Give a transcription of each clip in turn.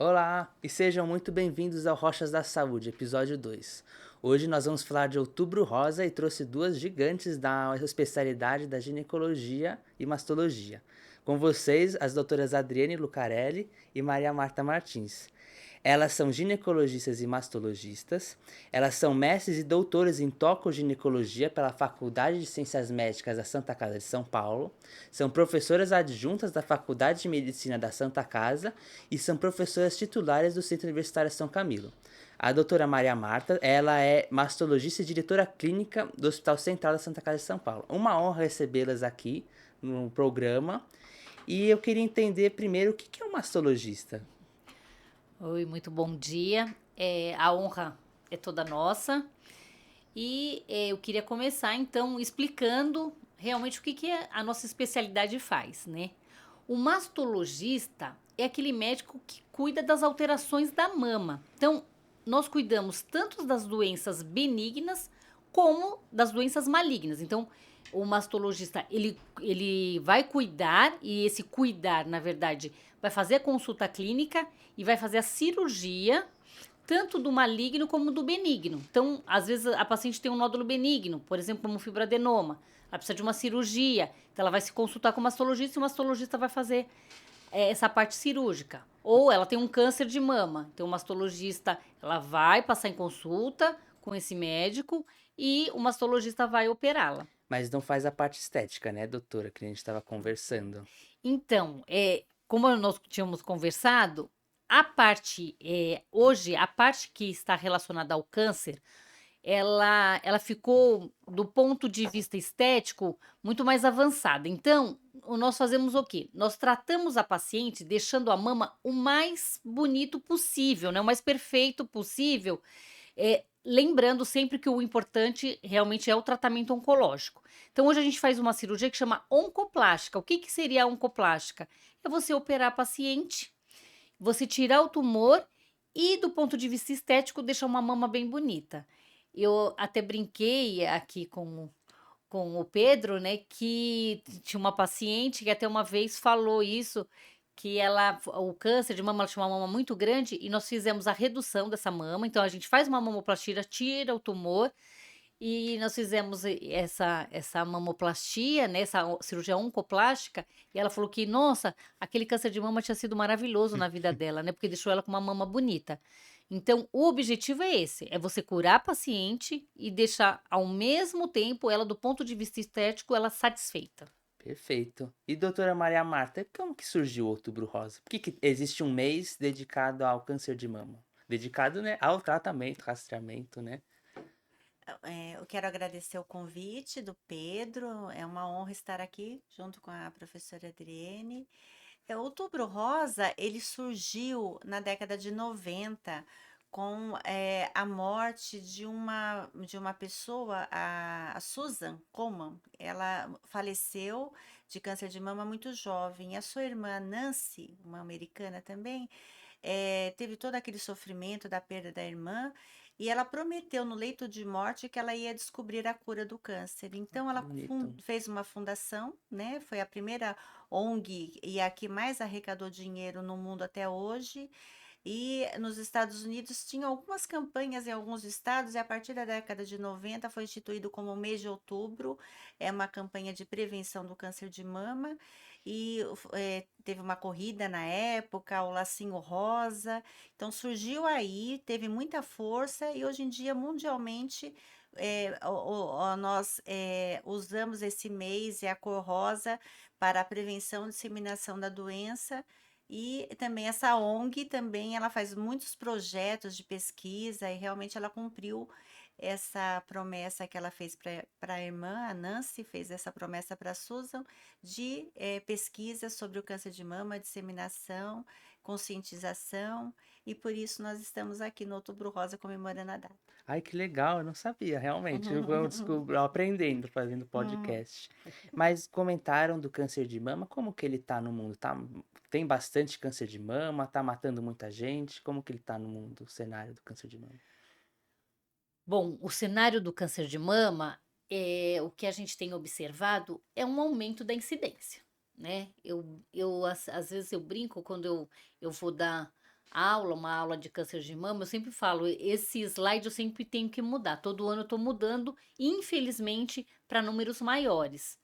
Olá e sejam muito bem-vindos ao Rochas da Saúde, episódio 2. Hoje nós vamos falar de Outubro Rosa e trouxe duas gigantes da especialidade da ginecologia e mastologia. Com vocês, as doutoras Adriane Lucarelli e Maria Marta Martins. Elas são ginecologistas e mastologistas, elas são mestres e doutores em tocoginecologia pela Faculdade de Ciências Médicas da Santa Casa de São Paulo, são professoras adjuntas da Faculdade de Medicina da Santa Casa e são professoras titulares do Centro Universitário São Camilo. A doutora Maria Marta, ela é mastologista e diretora clínica do Hospital Central da Santa Casa de São Paulo. Uma honra recebê-las aqui no programa. E eu queria entender primeiro o que é um mastologista. Oi, muito bom dia. A honra é toda nossa. Eu queria começar então explicando realmente o que a nossa especialidade faz, né? O mastologista é aquele médico que cuida das alterações da mama. Então, nós cuidamos tanto das doenças benignas como das doenças malignas. Então, o mastologista, ele vai cuidar, e esse cuidar, na verdade, vai fazer a consulta clínica e vai fazer a cirurgia, tanto do maligno como do benigno. Então, às vezes, a paciente tem um nódulo benigno, por exemplo, como um fibroadenoma. Ela precisa de uma cirurgia, então ela vai se consultar com o mastologista e o mastologista vai fazer essa parte cirúrgica. Ou ela tem um câncer de mama, então o mastologista ela vai passar em consulta com esse médico e o mastologista vai operá-la. Mas não faz a parte estética, né, doutora, que a gente estava conversando. Então, como nós tínhamos conversado, hoje, a parte que está relacionada ao câncer, ela ficou, do ponto de vista estético, muito mais avançada. Então, nós fazemos o quê? Nós tratamos a paciente deixando a mama o mais bonito possível, né? O mais perfeito possível, lembrando sempre que o importante realmente é o tratamento oncológico. Então, hoje a gente faz uma cirurgia que chama oncoplástica. O que seria a oncoplástica? É você operar a paciente, você tirar o tumor e, do ponto de vista estético, deixar uma mama bem bonita. Eu até brinquei aqui com o Pedro, né, que tinha uma paciente que até uma vez falou isso, que o câncer de mama, ela tinha uma mama muito grande e nós fizemos a redução dessa mama. Então a gente faz uma mamoplastia, tira o tumor e nós fizemos essa mamoplastia, né, essa cirurgia oncoplástica, e ela falou que, nossa, aquele câncer de mama tinha sido maravilhoso na vida dela, né, porque deixou ela com uma mama bonita. Então, o objetivo é esse, é você curar a paciente e deixar ao mesmo tempo ela, do ponto de vista estético, ela satisfeita. Perfeito. E doutora Maria Marta, como que surgiu o Outubro Rosa? Por que existe um mês dedicado ao câncer de mama? Dedicado, né, ao tratamento, rastreamento, né? Eu quero agradecer o convite do Pedro, é uma honra estar aqui junto com a professora Adriene. O Outubro Rosa, ele surgiu na década de 90 com a morte de uma pessoa, a Susan Komen. Ela faleceu de câncer de mama muito jovem. A sua irmã Nancy, uma americana também, teve todo aquele sofrimento da perda da irmã e ela prometeu no leito de morte que ela ia descobrir a cura do câncer. Então, Que ela bonito. fez uma fundação, né? Foi a primeira ONG e a que mais arrecadou dinheiro no mundo até hoje. E nos Estados Unidos tinha algumas campanhas em alguns estados, e a partir da década de 90 foi instituído como o mês de outubro, é uma campanha de prevenção do câncer de mama, e teve uma corrida na época, o Lacinho Rosa, então surgiu aí, teve muita força, e hoje em dia, mundialmente, nós usamos esse mês e a cor rosa para a prevenção e disseminação da doença, e também essa ONG também ela faz muitos projetos de pesquisa e realmente ela cumpriu essa promessa que ela fez para a irmã, a Nancy, fez essa promessa para a Susan de pesquisa sobre o câncer de mama, disseminação, conscientização, e por isso nós estamos aqui no Outubro Rosa comemorando a data. Ai, que legal, eu não sabia, realmente. Eu vou aprendendo, fazendo Hum. podcast. Mas comentaram do câncer de mama, como que ele tá no mundo? Tem bastante câncer de mama, tá matando muita gente? Como que ele tá no mundo, o cenário do câncer de mama? Bom, o cenário do câncer de mama, o que a gente tem observado é um aumento da incidência, né? Às vezes eu brinco quando eu vou dar aula, uma aula de câncer de mama, eu sempre falo, esse slide eu sempre tenho que mudar. Todo ano eu tô mudando, infelizmente, para números maiores.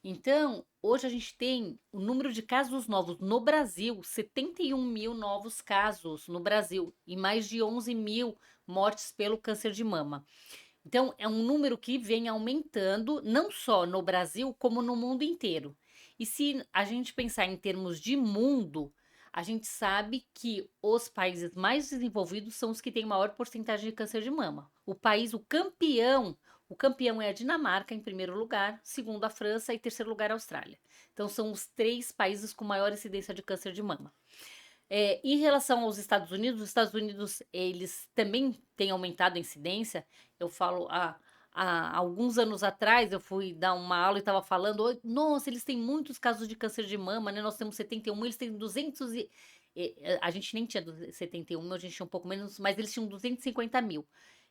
Então, hoje a gente tem o número de casos novos no Brasil, 71 mil novos casos no Brasil e mais de 11 mil mortes pelo câncer de mama. Então, é um número que vem aumentando, não só no Brasil, como no mundo inteiro. E se a gente pensar em termos de mundo, a gente sabe que os países mais desenvolvidos são os que têm maior porcentagem de câncer de mama. O campeão é a Dinamarca, em primeiro lugar, segundo a França e terceiro lugar a Austrália. Então, são os 3 países com maior incidência de câncer de mama. Em relação aos Estados Unidos, os Estados Unidos, eles também têm aumentado a incidência. Eu falo, há alguns anos atrás, eu fui dar uma aula e estava falando, nossa, eles têm muitos casos de câncer de mama, né? Nós temos 71, eles têm 200 a gente nem tinha 71, a gente tinha um pouco menos, mas eles tinham 250 mil.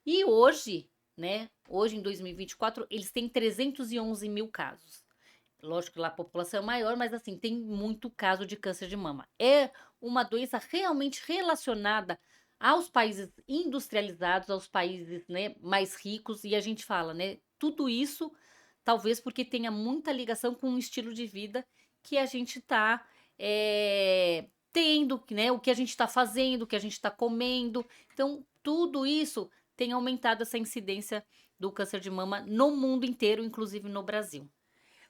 E hoje, né? Hoje, em 2024, eles têm 311 mil casos. Lógico que lá a população é maior, mas assim, tem muito caso de câncer de mama. É uma doença realmente relacionada aos países industrializados, aos países, né, mais ricos, e a gente fala, né, tudo isso talvez porque tenha muita ligação com o estilo de vida que a gente está tendo, né, o que a gente está fazendo, o que a gente está comendo. Então, tudo isso tem aumentado essa incidência do câncer de mama no mundo inteiro, inclusive no Brasil.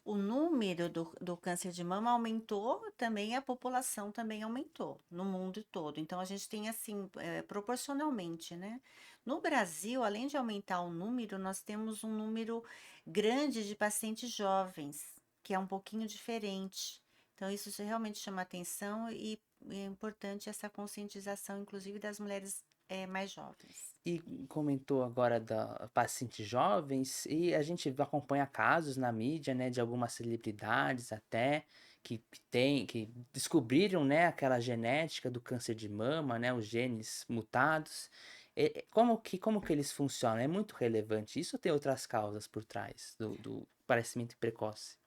O número do câncer de mama aumentou, também a população também aumentou no mundo todo. Então, a gente tem assim, proporcionalmente, né? No Brasil, além de aumentar o número, nós temos um número grande de pacientes jovens, que é um pouquinho diferente. Então, isso realmente chama atenção e é importante essa conscientização, inclusive das mulheres mais jovens. E comentou agora da pacientes jovens, e a gente acompanha casos na mídia, né, de algumas celebridades até que descobriram, né, aquela genética do câncer de mama, né, os genes mutados. Como que eles funcionam? É muito relevante isso ou tem outras causas por trás do parecimento precoce?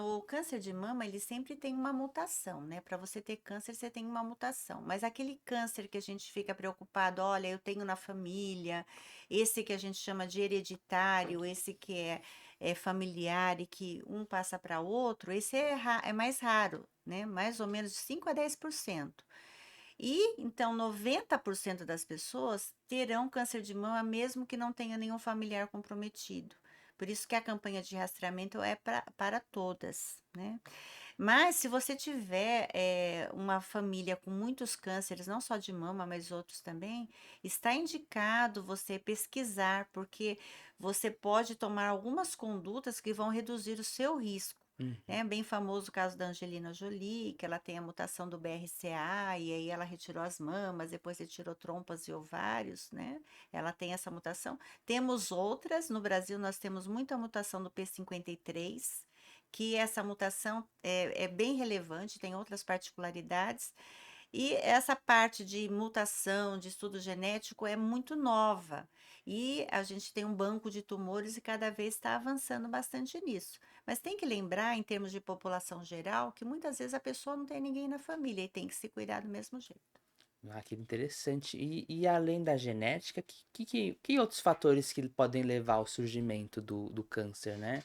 O câncer de mama, ele sempre tem uma mutação, né? Para você ter câncer, você tem uma mutação. Mas aquele câncer que a gente fica preocupado, olha, eu tenho na família, esse que a gente chama de hereditário, esse que é familiar e que um passa para outro, esse é mais raro, né? Mais ou menos de 5 a 10%. E então 90% das pessoas terão câncer de mama mesmo que não tenha nenhum familiar comprometido. Por isso que a campanha de rastreamento é para todas, né? Mas se você tiver uma família com muitos cânceres, não só de mama, mas outros também, está indicado você pesquisar, porque você pode tomar algumas condutas que vão reduzir o seu risco. Uhum. É bem famoso o caso da Angelina Jolie, que ela tem a mutação do BRCA, e aí ela retirou as mamas, depois retirou trompas e ovários, né? Ela tem essa mutação. Temos outras, no Brasil nós temos muita mutação do P53, que essa mutação é bem relevante, tem outras particularidades, e essa parte de mutação, de estudo genético é muito nova. E a gente tem um banco de tumores e cada vez está avançando bastante nisso. Mas tem que lembrar, em termos de população geral, que muitas vezes a pessoa não tem ninguém na família e tem que se cuidar do mesmo jeito. Ah, que interessante. E além da genética, que outros fatores que podem levar ao surgimento do câncer, né?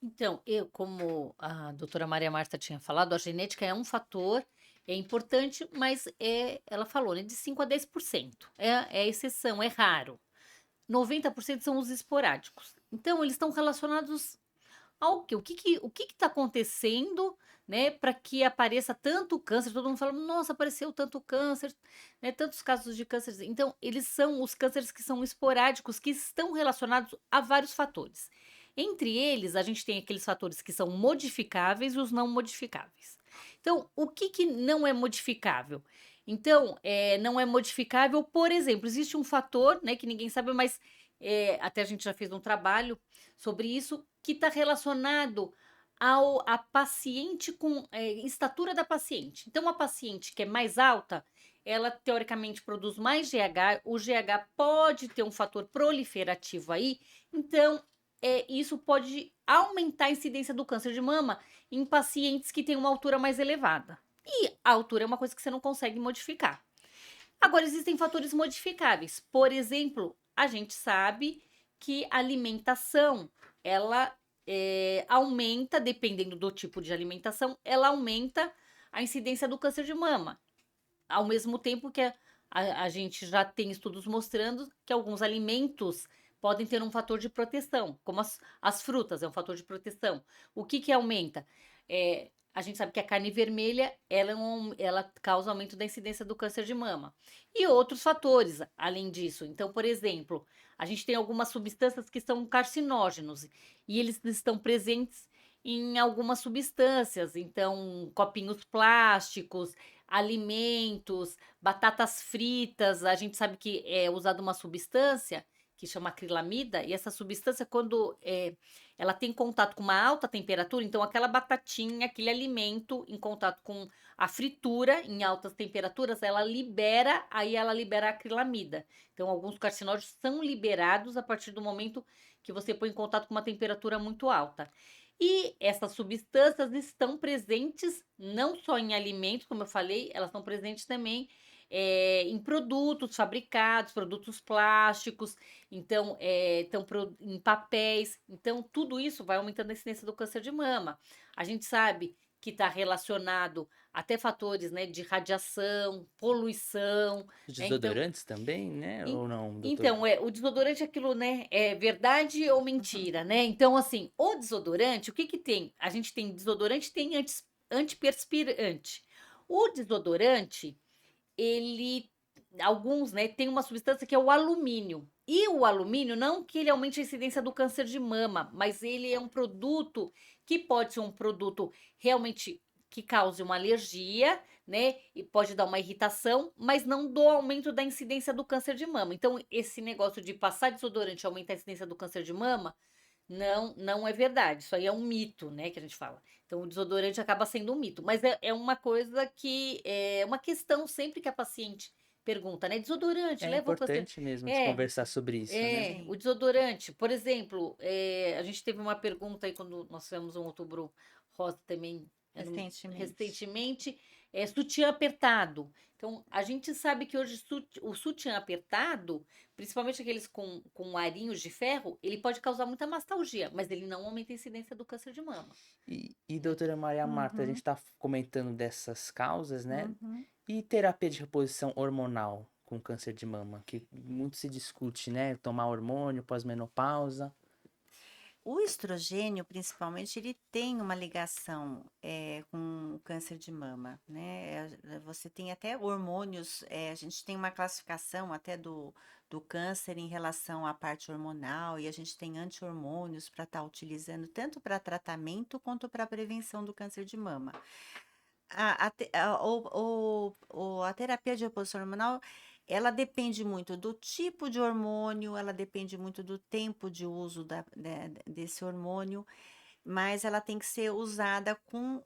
Então, como a doutora Maria Marta tinha falado, a genética é um fator, é importante, mas ela falou, né, de 5 a 10%. É exceção, é raro. 90% são os esporádicos. Então, eles estão relacionados ao quê? O que está acontecendo, né, para que apareça tanto câncer? Todo mundo fala, nossa, apareceu tanto câncer, né, tantos casos de câncer. Então, eles são os cânceres que são esporádicos, que estão relacionados a vários fatores. Entre eles, a gente tem aqueles fatores que são modificáveis e os não modificáveis. Então, o que não é modificável? Então, não é modificável, por exemplo, existe um fator, né, que ninguém sabe, mas até a gente já fez um trabalho sobre isso, que está relacionado a paciente com estatura da paciente. Então, a paciente que é mais alta, ela teoricamente produz mais GH, o GH pode ter um fator proliferativo aí, então isso pode aumentar a incidência do câncer de mama em pacientes que têm uma altura mais elevada. E a altura é uma coisa que você não consegue modificar. Agora, existem fatores modificáveis. Por exemplo, a gente sabe que a alimentação, ela aumenta, dependendo do tipo de alimentação, ela aumenta a incidência do câncer de mama. Ao mesmo tempo que a gente já tem estudos mostrando que alguns alimentos podem ter um fator de proteção, como as frutas é um fator de proteção. O que que aumenta? A gente sabe que a carne vermelha, ela causa aumento da incidência do câncer de mama. E outros fatores, além disso. Então, por exemplo, a gente tem algumas substâncias que são carcinógenos e eles estão presentes em algumas substâncias. Então, copinhos plásticos, alimentos, batatas fritas, a gente sabe que é usada uma substância que chama acrilamida, e essa substância, quando ela tem contato com uma alta temperatura, então aquela batatinha, aquele alimento em contato com a fritura em altas temperaturas, ela libera a acrilamida. Então, alguns carcinógenos são liberados a partir do momento que você põe em contato com uma temperatura muito alta. E essas substâncias estão presentes não só em alimentos, como eu falei, elas estão presentes também em produtos fabricados, produtos plásticos, então estão em papéis. Então, tudo isso vai aumentando a incidência do câncer de mama. A gente sabe que está relacionado até fatores, né, de radiação, poluição. Os Né? Então, desodorantes também, né? Ou não, doutor? então, o desodorante é aquilo, né? É verdade ou mentira, né? Então, assim, o desodorante, o que que tem? A gente tem desodorante, tem antiperspirante. O desodorante, ele, alguns, né, tem uma substância que é o alumínio. E o alumínio, não que ele aumente a incidência do câncer de mama, mas ele é um produto que pode ser um produto realmente que cause uma alergia, né? E pode dar uma irritação, mas não do aumento da incidência do câncer de mama. Então, esse negócio de passar desodorante e aumentar a incidência do câncer de mama, não é verdade. Isso aí é um mito, né, que a gente fala. Então, o desodorante acaba sendo um mito. Mas é uma coisa que é uma questão sempre que a paciente pergunta, né? Desodorante, É leva o câncer. importante mesmo de É, conversar sobre isso, né? o desodorante. Por exemplo, a gente teve uma pergunta aí quando nós fizemos um outubro rosa também recentemente, sutiã apertado. Então, a gente sabe que hoje o sutiã apertado, principalmente aqueles com arinhos de ferro, ele pode causar muita mastalgia, mas ele não aumenta a incidência do câncer de mama. E doutora Maria Marta, a Uhum, gente tá comentando dessas causas, né? uhum. E terapia de reposição hormonal com câncer de mama, que muito se discute, né? Tomar hormônio pós-menopausa. O estrogênio, principalmente, ele tem uma ligação com o câncer de mama, né? Você tem até hormônios, a gente tem uma classificação até do câncer em relação à parte hormonal, e a gente tem anti-hormônios para estar utilizando tanto para tratamento quanto para prevenção do câncer de mama. A terapia de reposição hormonal, ela depende muito do tipo de hormônio, ela depende muito do tempo de uso desse hormônio, mas ela tem que ser usada com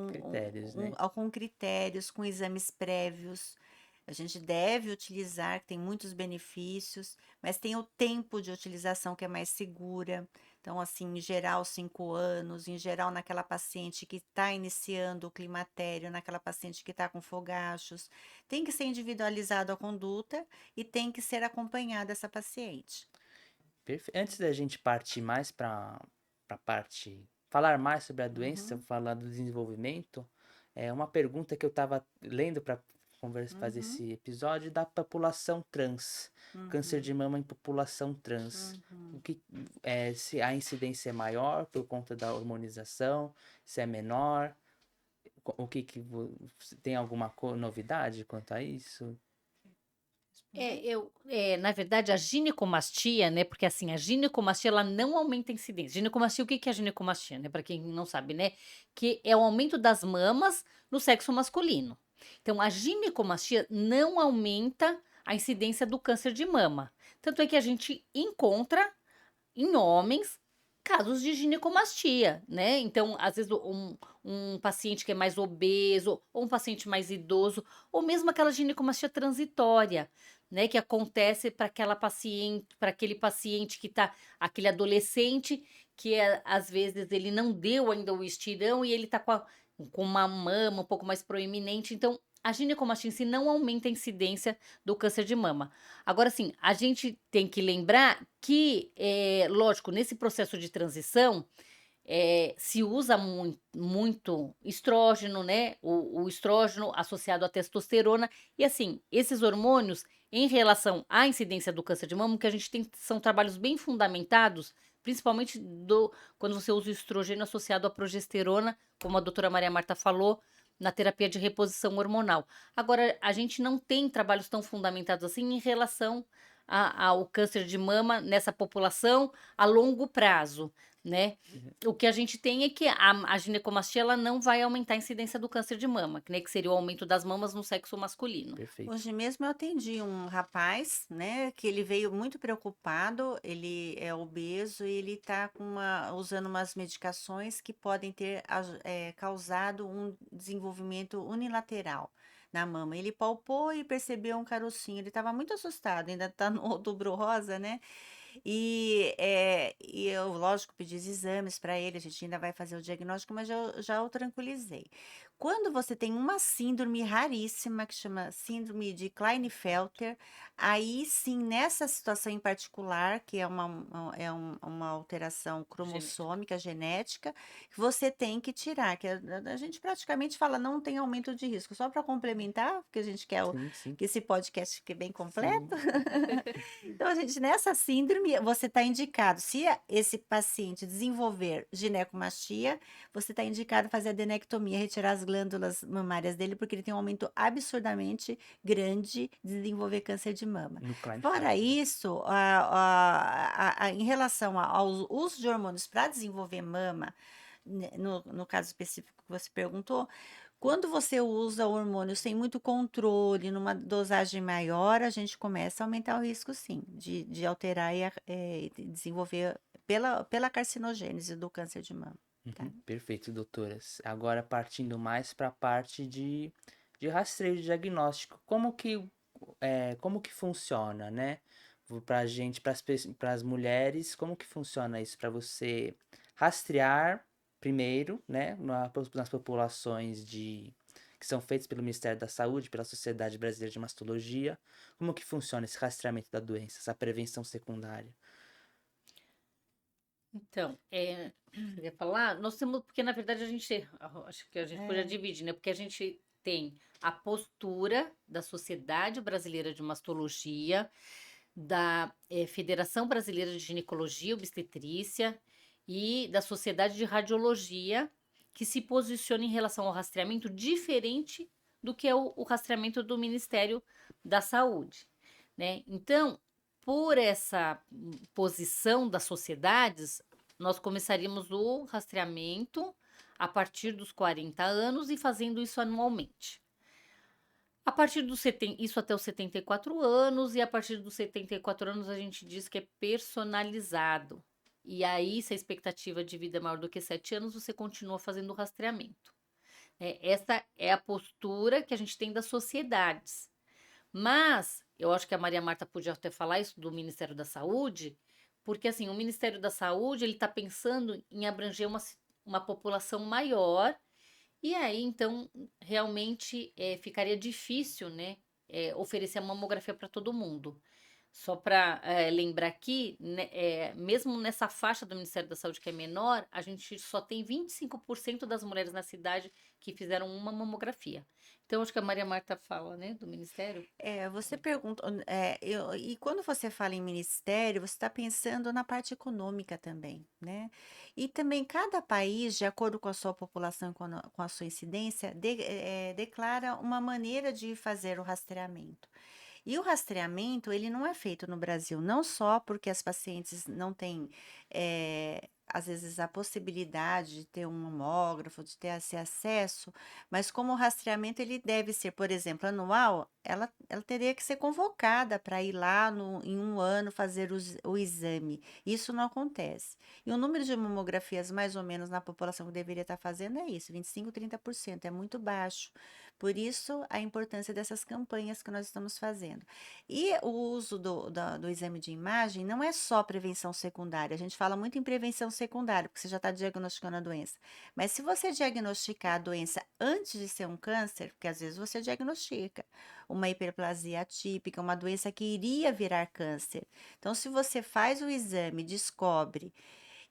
Critérios, né? com critérios, com exames prévios. A gente deve utilizar, que tem muitos benefícios, mas tem o tempo de utilização que é mais segura. Então, assim, em geral, 5 anos, em geral, naquela paciente que está iniciando o climatério, naquela paciente que está com fogachos. Tem que ser individualizado a conduta e tem que ser acompanhada essa paciente. Antes da gente partir mais para a parte, falar mais sobre a doença, Uhum, falar do desenvolvimento, é uma pergunta que eu estava lendo para fazer uhum, esse episódio da população trans, câncer uhum, de mama em população trans. uhum. Se a incidência é maior por conta da hormonização, se é menor, o que tem alguma novidade quanto a isso? Na verdade, a ginecomastia, né? Porque assim, a ginecomastia ela não aumenta a incidência. Ginecomastia, o que que é a ginecomastia, né? Para quem não sabe, né? Que é o aumento das mamas no sexo masculino. Então, a ginecomastia não aumenta a incidência do câncer de mama. Tanto é que a gente encontra em homens casos de ginecomastia, né? Então, às vezes, um paciente que é mais obeso, ou um paciente mais idoso, ou mesmo aquela ginecomastia transitória, né? Que acontece para aquela paciente, para aquele paciente que tá, aquele adolescente que às vezes ele não deu ainda o estirão e ele tá com uma mama um pouco mais proeminente. Então, a ginecomastia em si não aumenta a incidência do câncer de mama. Agora, sim, a gente tem que lembrar que, lógico, nesse processo de transição, se usa muito estrógeno, né? O estrógeno associado à testosterona. E assim, esses hormônios, em relação à incidência do câncer de mama, o que a gente tem são trabalhos bem fundamentados, principalmente quando você usa o estrogênio associado à progesterona, como a doutora Maria Marta falou, na terapia de reposição hormonal. Agora, a gente não tem trabalhos tão fundamentados assim em relação ao câncer de mama nessa população a longo prazo, né? O que a gente tem é que a ginecomastia ela não vai aumentar a incidência do câncer de mama, né, que seria o aumento das mamas no sexo masculino. Perfeito. Hoje mesmo eu atendi um rapaz, né, que ele veio muito preocupado, ele é obeso e ele está usando umas medicações que podem ter causado um desenvolvimento unilateral na mama. Ele palpou e percebeu um carocinho, ele estava muito assustado, ainda está no outubro rosa, né? E eu, lógico, pedi os exames para ele, a gente ainda vai fazer o diagnóstico, mas já o tranquilizei. Quando você tem uma síndrome raríssima, que chama síndrome de Klinefelter, aí sim, nessa situação em particular, que é uma alteração cromossômica, genética, você tem que tirar, que a gente praticamente fala, não tem aumento de risco. Só para complementar, porque a gente quer Sim, sim. que esse podcast fique bem Sim. completo. Então, a gente, nessa síndrome, você está indicado, se esse paciente desenvolver ginecomastia, você está indicado fazer a adenectomia, retirar as glândulas mamárias dele, porque ele tem um aumento absurdamente grande de desenvolver câncer de mama. No Fora Klinefelter. isso, em relação ao uso de hormônios para desenvolver mama, né, no caso específico que você perguntou, quando você usa o hormônio sem muito controle, numa dosagem maior, a gente começa a aumentar o risco, sim, de alterar e desenvolver pela carcinogênese do câncer de mama. Tá? Perfeito, doutoras. Agora partindo mais para a parte de rastreio de diagnóstico. Como que funciona, né? Para gente, para as mulheres, como que funciona isso? Para você rastrear primeiro, né? Nas populações que são feitas pelo Ministério da Saúde, pela Sociedade Brasileira de Mastologia. Como que funciona esse rastreamento da doença, essa prevenção secundária? Então, eu ia falar, nós temos, porque na verdade acho que a gente podia É. dividir, né? Porque a gente tem a postura da Sociedade Brasileira de Mastologia, da Federação Brasileira de Ginecologia e Obstetrícia e da Sociedade de Radiologia, que se posiciona em relação ao rastreamento diferente do que é o rastreamento do Ministério da Saúde, né? Então, por essa posição das sociedades, nós começaríamos o rastreamento a partir dos 40 anos e fazendo isso anualmente. A partir dos isso até os 74 anos, e a partir dos 74 anos a gente diz que é personalizado. E aí, se a expectativa de vida é maior do que 7 anos, você continua fazendo o rastreamento. Essa é a postura que a gente tem das sociedades. Mas, eu acho que a Maria Marta podia até falar isso do Ministério da Saúde, porque assim, o Ministério da Saúde ele está pensando em abranger uma população maior e aí, então, realmente ficaria difícil, né, oferecer a mamografia para todo mundo. Só para lembrar aqui, né, mesmo nessa faixa do Ministério da Saúde que é menor, a gente só tem 25% das mulheres na cidade que fizeram uma mamografia. Então, acho que a Maria Marta fala, né, do Ministério. Você pergunta, e quando você fala em ministério, você está pensando na parte econômica também, né? E também cada país, de acordo com a sua população, com a sua incidência, declara uma maneira de fazer o rastreamento. E o rastreamento, ele não é feito no Brasil, não só porque as pacientes não têm, às vezes, a possibilidade de ter um mamógrafo, de ter esse acesso, mas como o rastreamento ele deve ser, por exemplo, anual, ela teria que ser convocada para ir lá em um ano fazer o exame. Isso não acontece. E o número de mamografias, mais ou menos, na população que deveria estar fazendo é isso, 25, 30%, é muito baixo. Por isso, a importância dessas campanhas que nós estamos fazendo. E o uso do exame de imagem não é só prevenção secundária. A gente fala muito em prevenção secundária, porque você já está diagnosticando a doença. Mas se você diagnosticar a doença antes de ser um câncer, porque às vezes você diagnostica uma hiperplasia atípica, uma doença que iria virar câncer. Então, se você faz o exame, descobre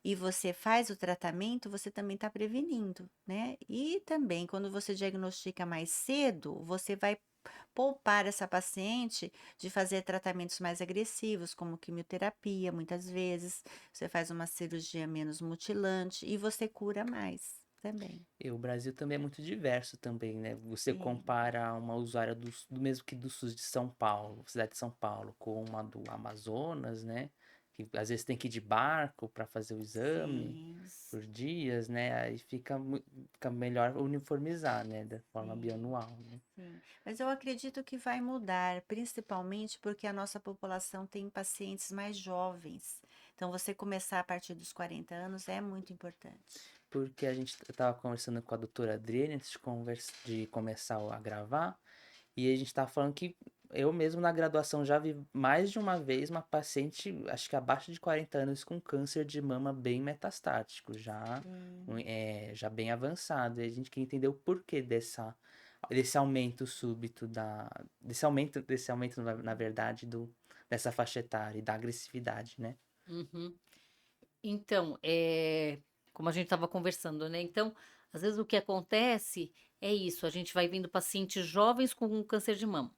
e você faz o tratamento, você também está prevenindo, né? E também, quando você diagnostica mais cedo, você vai poupar essa paciente de fazer tratamentos mais agressivos, como quimioterapia, muitas vezes. Você faz uma cirurgia menos mutilante e você cura mais também. E o Brasil também é muito diverso também, né? Você Sim, compara uma usuária do mesmo que do SUS de São Paulo, cidade de São Paulo, com uma do Amazonas, né? Que às vezes tem que ir de barco para fazer o exame sim, por dias, né? Aí fica melhor uniformizar, né? Da forma sim. bianual, né? Sim, mas eu acredito que vai mudar, principalmente porque a nossa população tem pacientes mais jovens. Então, você começar a partir dos 40 anos é muito importante. Porque a gente tava conversando com a doutora Adriane antes de começar a gravar, e a gente tava falando que eu mesmo na graduação já vi mais de uma vez uma paciente, acho que abaixo de 40 anos, com câncer de mama bem metastático, Sim, já bem avançado. E a gente quer entender o porquê desse aumento súbito desse aumento na verdade, dessa faixa etária e da agressividade, né? Uhum. Então, como a gente estava conversando, né? Então, às vezes o que acontece é isso, a gente vai vendo pacientes jovens com câncer de mama.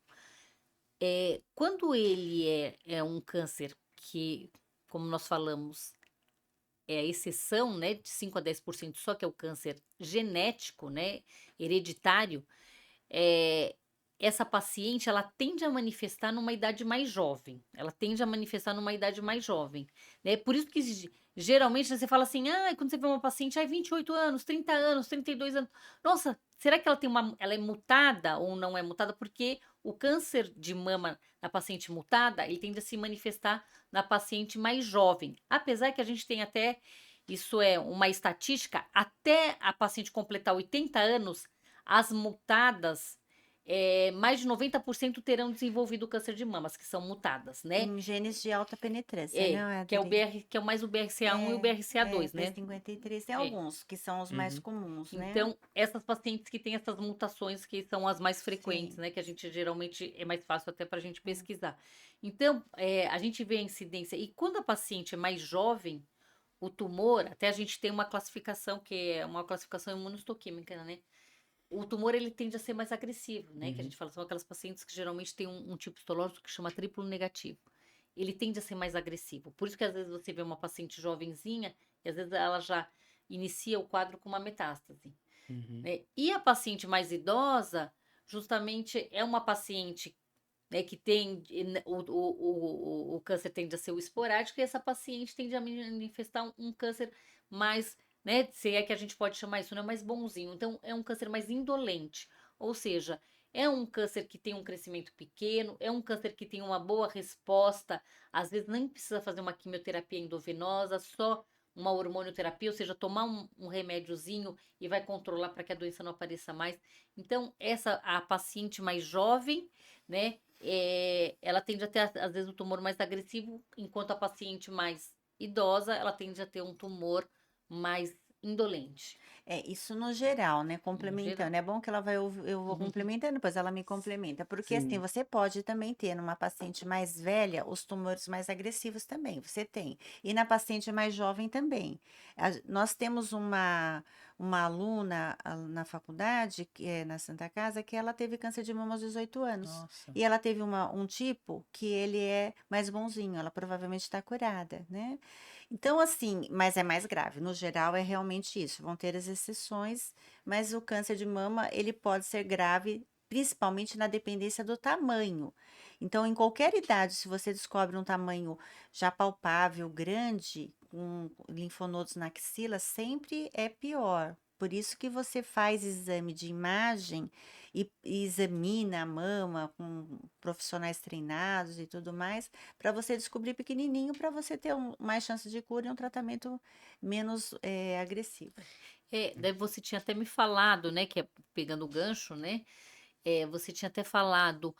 Quando ele é um câncer que, como nós falamos, é a exceção, né, de 5 a 10% só, que é o câncer genético, né, hereditário, eh, essa paciente, ela tende a manifestar numa idade mais jovem. Ela tende a manifestar numa idade mais jovem, né? Por isso que geralmente você fala assim, ah, quando você vê uma paciente, 28 anos, 30 anos, 32 anos. Nossa, será que ela é mutada ou não é mutada? Porque o câncer de mama na paciente mutada, ele tende a se manifestar na paciente mais jovem. Apesar que a gente tem até, isso é uma estatística, até a paciente completar 80 anos, as mutadas mais de 90% terão desenvolvido câncer de mamas, que são mutadas, né? em genes de alta penetrância, não é, Que é o Adri? que é mais o BRCA1 e o É, BRCA2, né? P53 tem É. alguns que são os mais Uhum. comuns, né? Então, essas pacientes que têm essas mutações que são as mais frequentes, Sim. né? Que a gente geralmente é mais fácil até para a gente pesquisar. Então, a gente vê a incidência. E quando a paciente é mais jovem, o tumor, até a gente tem uma classificação que é uma classificação imunohistoquímica, né? O tumor ele tende a ser mais agressivo, né? Que a Uhum. gente fala, são aquelas pacientes que geralmente têm um tipo histológico que chama triplo negativo. Ele tende a ser mais agressivo. Por isso que às vezes você vê uma paciente jovenzinha e às vezes ela já inicia o quadro com uma metástase, Uhum. né? E a paciente mais idosa, justamente é uma paciente, né, que tem o câncer tende a ser o esporádico e essa paciente tende a manifestar um câncer mais, né, se é que a gente pode chamar isso, não é mais bonzinho. Então, é um câncer mais indolente, ou seja, é um câncer que tem um crescimento pequeno, é um câncer que tem uma boa resposta, às vezes nem precisa fazer uma quimioterapia endovenosa, só uma hormonioterapia, ou seja, tomar um remédiozinho e vai controlar para que a doença não apareça mais. Então, a paciente mais jovem, né, ela tende a ter, às vezes, o tumor mais agressivo, enquanto a paciente mais idosa, ela tende a ter um tumor mais indolente, É, isso no geral, né? no geral. Complementando. É bom que ela vai ouvir, eu vou complementando, depois ela me complementa. Porque assim, Sim. você pode também ter numa paciente mais velha os tumores mais agressivos também, você tem. E na paciente mais jovem também. Nós temos uma aluna na faculdade, que é na Santa Casa, que ela teve câncer de mama aos 18 anos. Nossa. E ela teve um tipo que ele é mais bonzinho, ela provavelmente está curada, né? Então, assim, mas é mais grave. No geral, é realmente isso. Vão ter as exceções, mas o câncer de mama, ele pode ser grave, principalmente na dependência do tamanho. Então, em qualquer idade, se você descobre um tamanho já palpável, grande, com linfonodos na axila, sempre é pior. Por isso que você faz exame de imagem e examina a mama com profissionais treinados e tudo mais, para você descobrir pequenininho, para você ter mais chance de cura e um tratamento menos agressivo. Daí você tinha até me falado, né, que é pegando o gancho, né, você tinha até falado,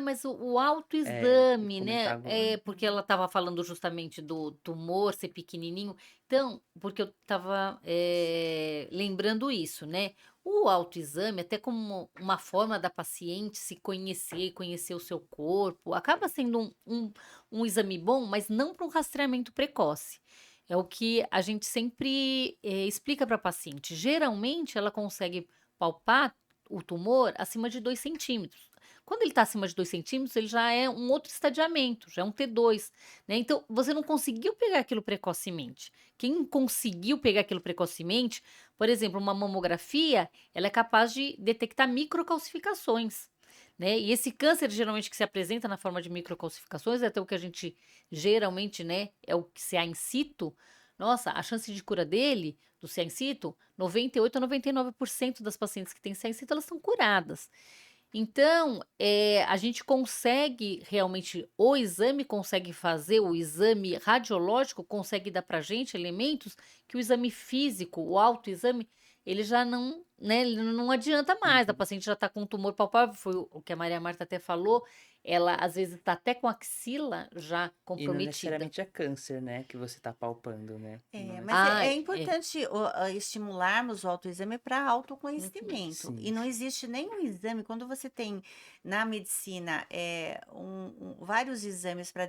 mas o Eu autoexame, comentar né? agora. Porque ela estava falando justamente do tumor ser pequenininho. Então, porque eu estava lembrando isso, né? O autoexame, até como uma forma da paciente se conhecer, conhecer o seu corpo, acaba sendo um exame bom, mas não para um rastreamento precoce. É o que a gente sempre explica para a paciente. Geralmente, ela consegue palpar o tumor acima de 2 centímetros. Quando ele está acima de 2 centímetros, ele já é um outro estadiamento, já é um T2, né? Então, você não conseguiu pegar aquilo precocemente. Quem conseguiu pegar aquilo precocemente, por exemplo, uma mamografia, ela é capaz de detectar microcalcificações, né? E esse câncer, geralmente, que se apresenta na forma de microcalcificações, é até o que a gente geralmente, né, é o CA in situ. Nossa, a chance de cura dele, do CA in situ, 98 a 99% das pacientes que têm CA in situ, elas são curadas. Então, a gente consegue realmente, o exame consegue fazer, o exame radiológico consegue dar para gente elementos que o exame físico, o autoexame, ele já não, né, ele não adianta mais. A Uhum. paciente já está com um tumor palpável, foi o que a Maria Marta até falou, ela às vezes está até com a axila já E não comprometida. necessariamente é câncer, né, que você tá palpando, né? Não Mas é, Ah, é importante estimularmos o autoexame para uhum, autoconhecimento. E sim, não existe nenhum exame, quando você tem na medicina vários exames para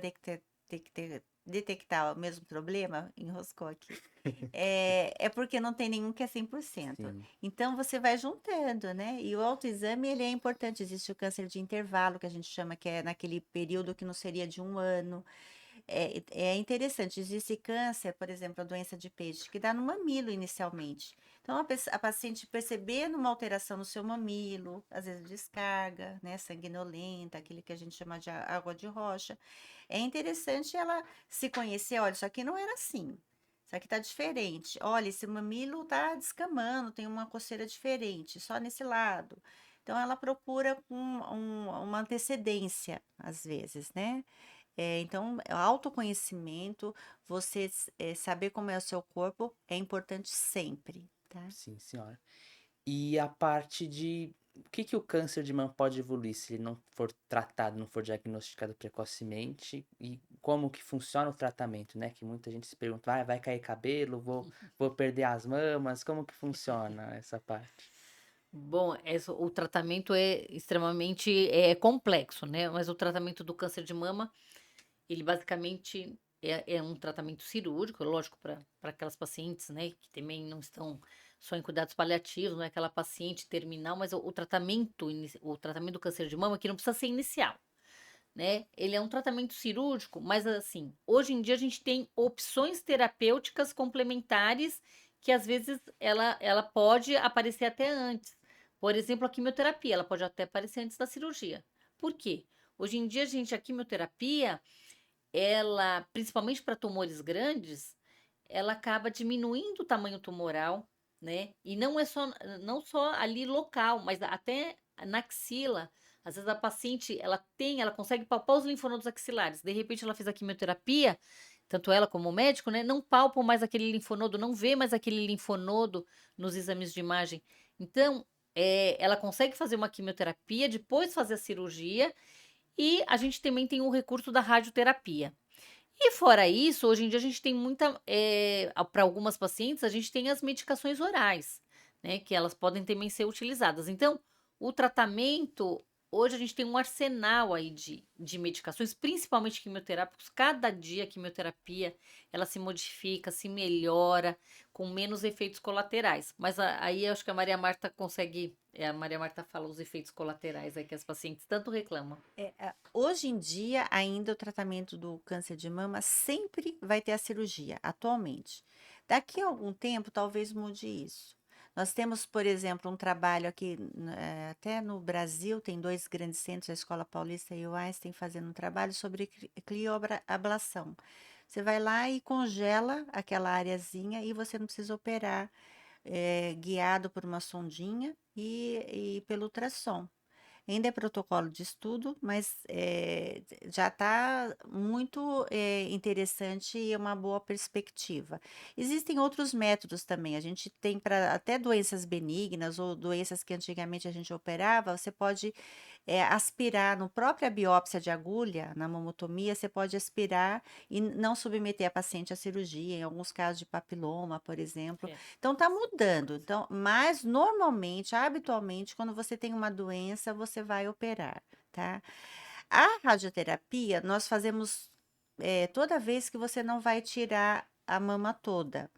detectar o mesmo problema, enroscou aqui, é porque não tem nenhum que é 100%. sim. Então, você vai juntando, né? E o autoexame, ele é importante. Existe o câncer de intervalo, que a gente chama, que é naquele período que não seria de um ano. É interessante, existe câncer, por exemplo, a doença de peixe, que dá no mamilo inicialmente. Então, a paciente percebendo uma alteração no seu mamilo, às vezes descarga, né, sanguinolenta, aquele que a gente chama de água de rocha, é interessante ela se conhecer, olha, isso aqui não era assim, isso aqui tá diferente, olha, esse mamilo tá descamando, tem uma coceira diferente, só nesse lado. Então, ela procura uma antecedência, às vezes, né? Então, o autoconhecimento, você saber como é o seu corpo é importante sempre, tá? Sim, senhora. E a parte de o que que o câncer de mama pode evoluir se ele não for tratado, não for diagnosticado precocemente e como que funciona o tratamento, né? Que muita gente se pergunta, vai cair cabelo, vou perder as mamas, como que funciona essa parte? Bom, o tratamento é extremamente complexo, né? Mas o tratamento do câncer de mama, ele basicamente é um tratamento cirúrgico, lógico, para aquelas pacientes, né, que também não estão só em cuidados paliativos, não é aquela paciente terminal, mas o tratamento do câncer de mama que não precisa ser inicial, né? Ele é um tratamento cirúrgico, mas assim, hoje em dia a gente tem opções terapêuticas complementares que às vezes ela pode aparecer até antes. Por exemplo, a quimioterapia, ela pode até aparecer antes da cirurgia. Por quê? Hoje em dia, gente, a quimioterapia, ela, principalmente para tumores grandes, ela acaba diminuindo o tamanho tumoral, né? E não só ali local, mas até na axila. Às vezes a paciente, ela consegue palpar os linfonodos axilares. De repente ela fez a quimioterapia, tanto ela como o médico, né, não palpam mais aquele linfonodo, não vê mais aquele linfonodo nos exames de imagem. Então, ela consegue fazer uma quimioterapia, depois fazer a cirurgia, e a gente também tem o recurso da radioterapia. E fora isso, hoje em dia a gente tem muita, para algumas pacientes, a gente tem as medicações orais, né, que elas podem também ser utilizadas. Então, o tratamento, hoje a gente tem um arsenal aí de medicações, principalmente quimioterápicos. Cada dia a quimioterapia, ela se modifica, se melhora, com menos efeitos colaterais. Mas aí eu acho que a Maria Marta consegue, a Maria Marta fala os efeitos colaterais aí que as pacientes tanto reclamam. Hoje em dia, ainda o tratamento do câncer de mama sempre vai ter a cirurgia, atualmente. Daqui a algum tempo, talvez mude isso. Nós temos, por exemplo, um trabalho aqui, até no Brasil, tem dois grandes centros, a Escola Paulista e o Einstein, fazendo um trabalho sobre crioablação. Você vai lá e congela aquela areazinha e você não precisa operar, guiado por uma sondinha e pelo ultrassom. ainda é protocolo de estudo, mas já está muito interessante e é uma boa perspectiva. Existem outros métodos também. A gente tem para até doenças benignas ou doenças que antigamente a gente operava, você pode aspirar no própria biópsia de agulha, na mamotomia, você pode aspirar e não submeter a paciente à cirurgia, em alguns casos de papiloma, por exemplo. É. Então está mudando. Então, mas normalmente, habitualmente, quando você tem uma doença, você vai operar, tá? A radioterapia, nós fazemos toda vez que você não vai tirar a mama toda.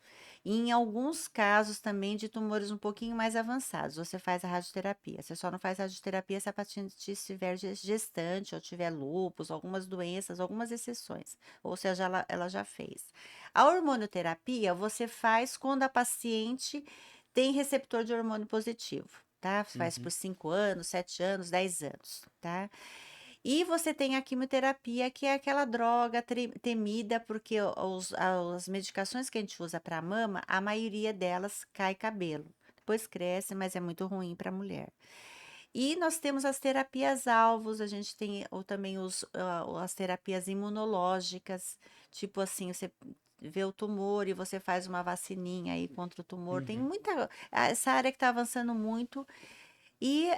E em alguns casos também de tumores um pouquinho mais avançados, você faz a radioterapia. Você só não faz radioterapia se a paciente estiver gestante ou tiver lúpus, algumas doenças, algumas exceções. Ou seja, ela já fez. A hormonioterapia você faz quando a paciente tem receptor de hormônio positivo, tá? Faz Uhum. por 5 anos, 7 anos, 10 anos, tá? E você tem a quimioterapia, que é aquela droga temida, porque as medicações que a gente usa para mama, a maioria delas cai cabelo. Depois cresce, mas é muito ruim para a mulher. E nós temos as terapias-alvos, a gente tem ou também as terapias imunológicas, tipo assim, você vê o tumor e você faz uma vacininha aí contra o tumor. Tem Uhum. muita. Essa área que está avançando muito e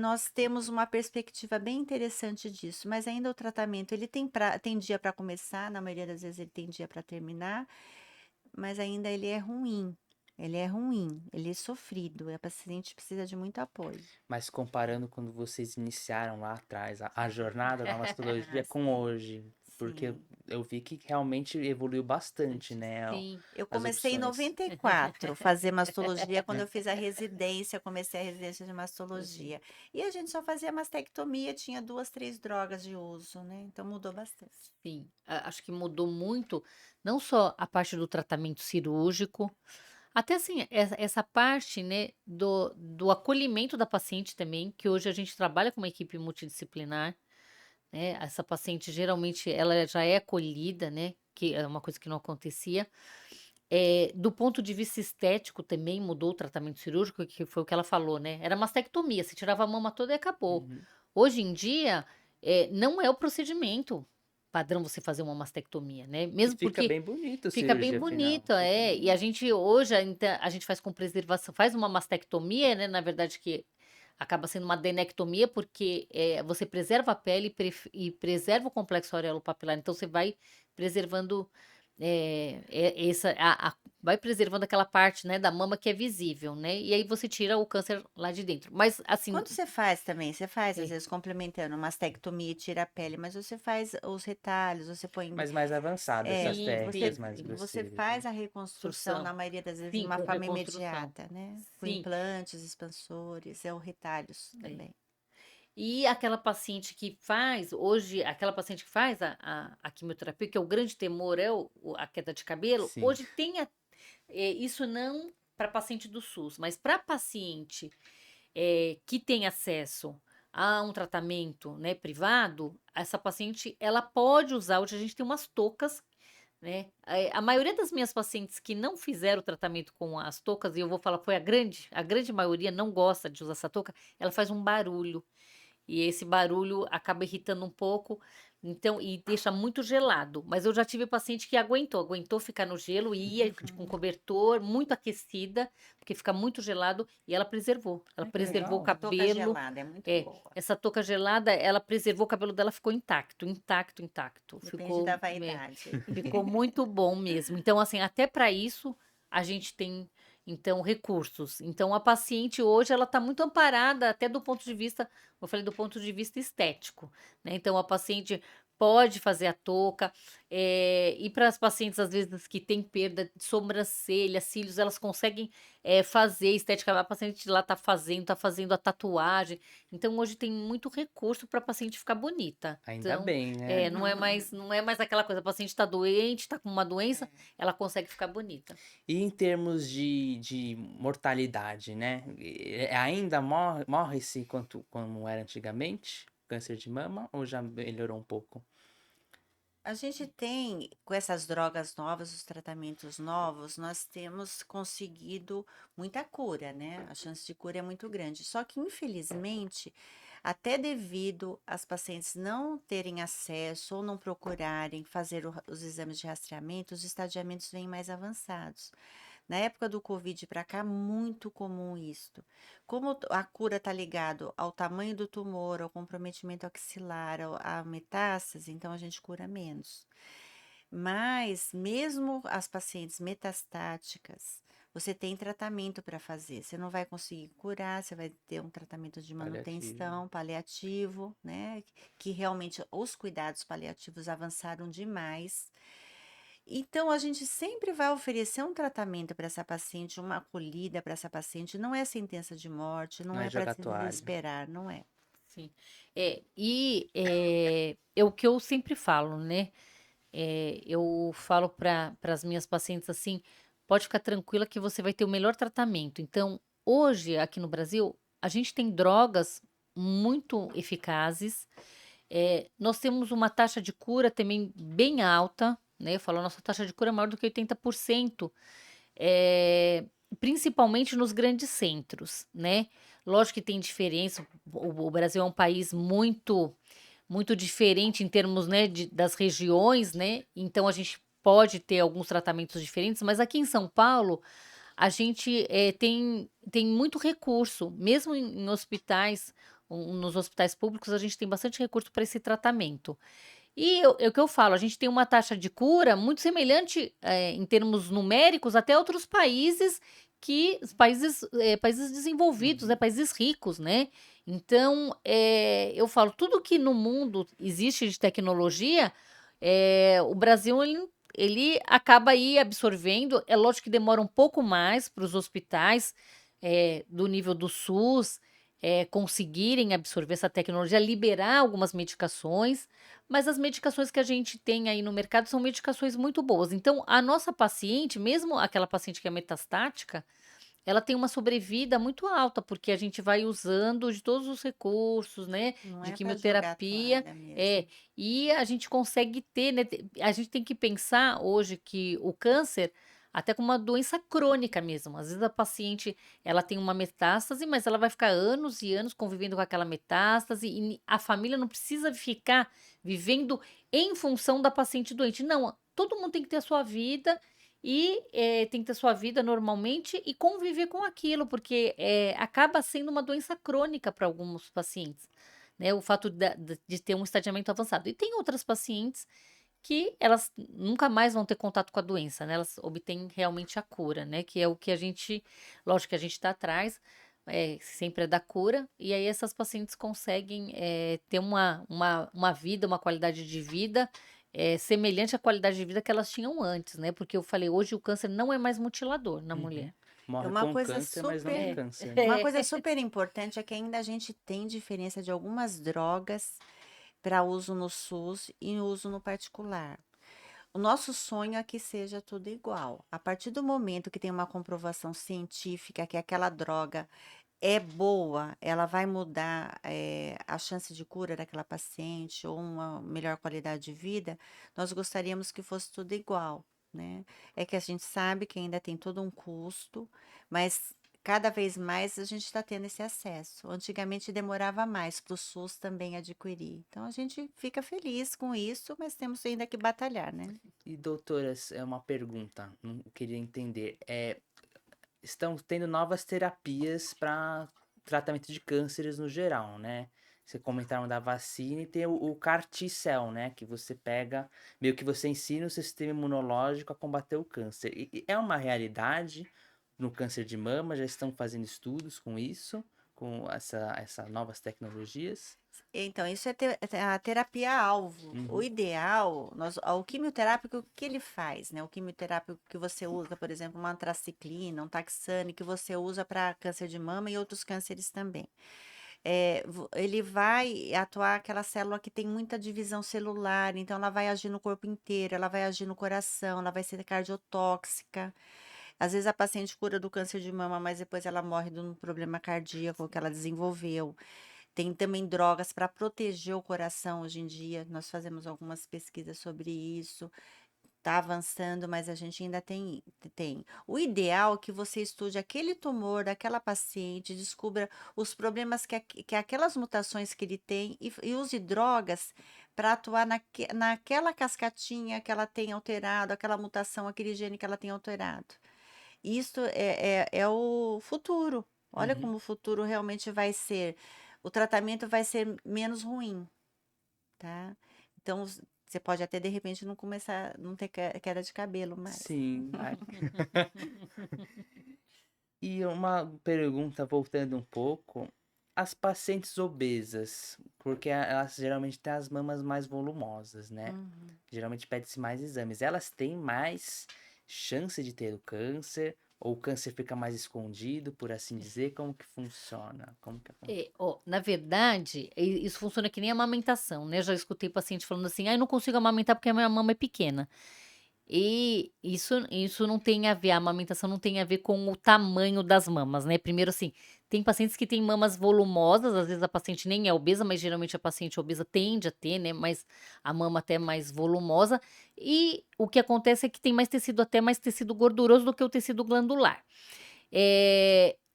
nós temos uma perspectiva bem interessante disso, mas ainda o tratamento, ele tem dia para começar, na maioria das vezes ele tem dia para terminar, mas ainda ele é ruim. Ele é ruim, ele é sofrido, e a paciente precisa de muito apoio. Mas comparando quando vocês iniciaram lá atrás, a jornada da Ah, mastologia com sim, hoje, porque sim. eu vi que realmente evoluiu bastante, né, Sim. Eu as comecei em opções. 94 fazer mastologia, quando eu fiz a residência, comecei a residência de mastologia. E a gente só fazia mastectomia, tinha 2, 3 drogas de uso, né? Então mudou bastante. Sim, acho que mudou muito, não só a parte do tratamento cirúrgico, até assim, essa parte, né, do acolhimento da paciente também, que hoje a gente trabalha com uma equipe multidisciplinar, né? Essa paciente geralmente ela já é acolhida, né? Que é uma coisa que não acontecia. Do ponto de vista estético também mudou o tratamento cirúrgico, que foi o que ela falou, né? Era mastectomia, você tirava a mama toda e acabou. Uhum. Hoje em dia, não é o procedimento padrão você fazer uma mastectomia, né? E Mesmo fica porque bem bonito a fica bem cirurgia final. bonita, Fica é. E a bem. gente hoje a gente faz com preservação, faz uma mastectomia, né? Na verdade que acaba sendo uma adenectomia, porque você preserva a pele e preserva o complexo aureolo-papilar. Então você vai preservando vai preservando aquela parte, né, da mama que é visível, né? E aí você tira o câncer lá de dentro. Mas assim, Quando você faz também, você faz às é, vezes complementando mastectomia e tira a pele, mas você faz os retalhos, você põe, Mas mais avançado, essas sim, técnicas sim, mais sim. você grosseiras, né? faz a reconstrução, na Construção. maioria das vezes, de Sim, uma com forma reconstrução. imediata, né? Com Sim. implantes, expansores, retalhos É. também. E aquela paciente que faz, hoje, aquela paciente que faz a quimioterapia, que é o grande temor, a queda de cabelo, Sim. hoje tem isso não para paciente do SUS, mas para paciente que tem acesso a um tratamento, né, privado, essa paciente ela pode usar. Hoje a gente tem umas toucas, né? A maioria das minhas pacientes que não fizeram o tratamento com as toucas, e eu vou falar, foi a grande maioria não gosta de usar essa touca, ela faz um barulho. E esse barulho acaba irritando um pouco, então, e deixa muito gelado. Mas eu já tive paciente que aguentou ficar no gelo e ia com cobertor, muito aquecida, porque fica muito gelado, e ela preservou. Ela Ai, que preservou o legal. Touca cabelo. gelada, é muito É, boa. essa touca gelada, ela preservou o cabelo dela, ficou intacto, intacto, intacto. Depende da vaidade. Ficou muito bom mesmo. Então, assim, até para isso a gente tem então recursos. Então, a paciente hoje ela está muito amparada até do ponto de vista, eu falei do ponto de vista estético, né? Então, a paciente pode fazer a touca, e para as pacientes às vezes que têm perda de sobrancelha, cílios, elas conseguem fazer estética. A paciente lá está fazendo a tatuagem. Então, hoje tem muito recurso para a paciente ficar bonita. Ainda Então, bem, né? não é mais aquela coisa, a paciente está doente, está com uma doença, ela consegue ficar bonita. E em termos de mortalidade, né? Ainda morre-se como era antigamente? Câncer de mama? Ou já melhorou um pouco? A gente tem, com essas drogas novas, os tratamentos novos, nós temos conseguido muita cura, né? A chance de cura é muito grande. Só que, infelizmente, até devido às pacientes não terem acesso ou não procurarem fazer os exames de rastreamento, os estadiamentos vêm mais avançados. Na época do Covid para cá, muito comum isto. Como a cura está ligado ao tamanho do tumor, ao comprometimento axilar, à metástase, então a gente cura menos. Mas mesmo as pacientes metastáticas, você tem tratamento para fazer. Você não vai conseguir curar, você vai ter um tratamento de Paliativo. manutenção, paliativo, né? Que realmente os cuidados paliativos avançaram demais. Então, a gente sempre vai oferecer um tratamento para essa paciente, uma acolhida para essa paciente. Não é sentença de morte, não Não é é para jogar se toalha. desesperar, não é. Sim. É o que eu sempre falo, né? Eu falo para as minhas pacientes assim: pode ficar tranquila que você vai ter o melhor tratamento. Então, hoje, aqui no Brasil, a gente tem drogas muito eficazes. Nós temos uma taxa de cura também bem alta, né? Eu falo, nossa taxa de cura é maior do que 80%, eh, principalmente nos grandes centros, né? Lógico que tem diferença, o Brasil é um país muito diferente em termos, né, das regiões, né? Então a gente pode ter alguns tratamentos diferentes, mas aqui em São Paulo a gente tem muito recurso, mesmo em hospitais, nos hospitais públicos, a gente tem bastante recurso para esse tratamento. E é o que eu falo, a gente tem uma taxa de cura muito semelhante, em termos numéricos, até outros países países desenvolvidos, né, Uhum. países ricos, né. Então, eu falo, tudo que no mundo existe de tecnologia, o Brasil ele acaba aí absorvendo. É lógico que demora um pouco mais para os hospitais, do nível do SUS, conseguirem absorver essa tecnologia, liberar algumas medicações, mas as medicações que a gente tem aí no mercado são medicações muito boas. Então, a nossa paciente, mesmo aquela paciente que é metastática, ela tem uma sobrevida muito alta, porque a gente vai usando de todos os recursos, né, Não de é para jogar a quimioterapia, toalha mesmo. e a gente consegue ter, né, a gente tem que pensar hoje que o câncer, até como uma doença crônica mesmo, às vezes a paciente, ela tem uma metástase, mas ela vai ficar anos e anos convivendo com aquela metástase, e a família não precisa ficar vivendo em função da paciente doente. Não, todo mundo tem que ter a sua vida e, tem que ter sua vida normalmente e conviver com aquilo, porque, acaba sendo uma doença crônica para alguns pacientes, né, o fato de ter um estadiamento avançado. E tem outras pacientes que elas nunca mais vão ter contato com a doença, né, elas obtêm realmente a cura, né, que é o que a gente, lógico que a gente está atrás, sempre é da cura, e aí essas pacientes conseguem, ter uma vida, uma qualidade de vida, semelhante à qualidade de vida que elas tinham antes, né, porque eu falei, hoje o câncer não é mais mutilador na Uhum. mulher. É Morre uma com coisa câncer, mas não de super, É. câncer, né? uma coisa super importante é que ainda a gente tem diferença de algumas drogas para uso no SUS e uso no particular. O nosso sonho é que seja tudo igual. A partir do momento que tem uma comprovação científica que aquela droga é boa, ela vai mudar, a chance de cura daquela paciente ou uma melhor qualidade de vida, nós gostaríamos que fosse tudo igual, né. É que a gente sabe que ainda tem todo um custo, mas cada vez mais a gente está tendo esse acesso. Antigamente demorava mais para o SUS também adquirir. Então a gente fica feliz com isso, mas temos ainda que batalhar, né. E doutoras, é uma pergunta, não queria entender. Estão tendo novas terapias para tratamento de cânceres no geral, né? Você comentaram da vacina e tem o CAR T-cell, né? Que você pega, meio que você ensina o sistema imunológico a combater o câncer. E é uma realidade no câncer de mama? Já estão fazendo estudos com isso, com essa novas tecnologias? Então, isso é a terapia-alvo. O Uhum. ideal, o quimioterápico, o que ele faz, né? O quimioterápico que você usa, por exemplo, uma antraciclina, um taxane, que você usa para câncer de mama e outros cânceres também. Ele vai atuar aquela célula que tem muita divisão celular, então ela vai agir no corpo inteiro, ela vai agir no coração, ela vai ser cardiotóxica. Às vezes a paciente cura do câncer de mama, mas depois ela morre de um problema cardíaco que ela desenvolveu. Tem também drogas para proteger o coração hoje em dia, nós fazemos algumas pesquisas sobre isso. tá avançando, mas a gente ainda tem. O ideal é que você estude aquele tumor daquela paciente, descubra os problemas que aquelas mutações que ele tem e use drogas para atuar naquela cascatinha que ela tem alterado, aquela mutação, aquele gene que ela tem alterado. Isso é o futuro. Olha Uhum. como o futuro realmente vai ser. O tratamento vai ser menos ruim, tá? Então, você pode até de repente não começar, não ter queda de cabelo mais. Sim. Ai. E uma pergunta voltando um pouco, as pacientes obesas, porque elas geralmente têm as mamas mais volumosas, né? Uhum. Geralmente pede-se mais exames. Elas têm mais chance de ter o câncer, ou o câncer fica mais escondido, por assim dizer? Como que funciona? Como que acontece? Ó, na verdade, isso funciona que nem amamentação, né? Já escutei paciente falando assim: "Ai, não consigo amamentar porque a minha mama é pequena". E isso não tem a ver, a amamentação não tem a ver com o tamanho das mamas, né. Primeiro, assim, tem pacientes que têm mamas volumosas, às vezes a paciente nem é obesa, mas geralmente a paciente obesa tende a ter, né, mais a mama até mais volumosa, e o que acontece é que tem mais tecido gorduroso do que o tecido glandular.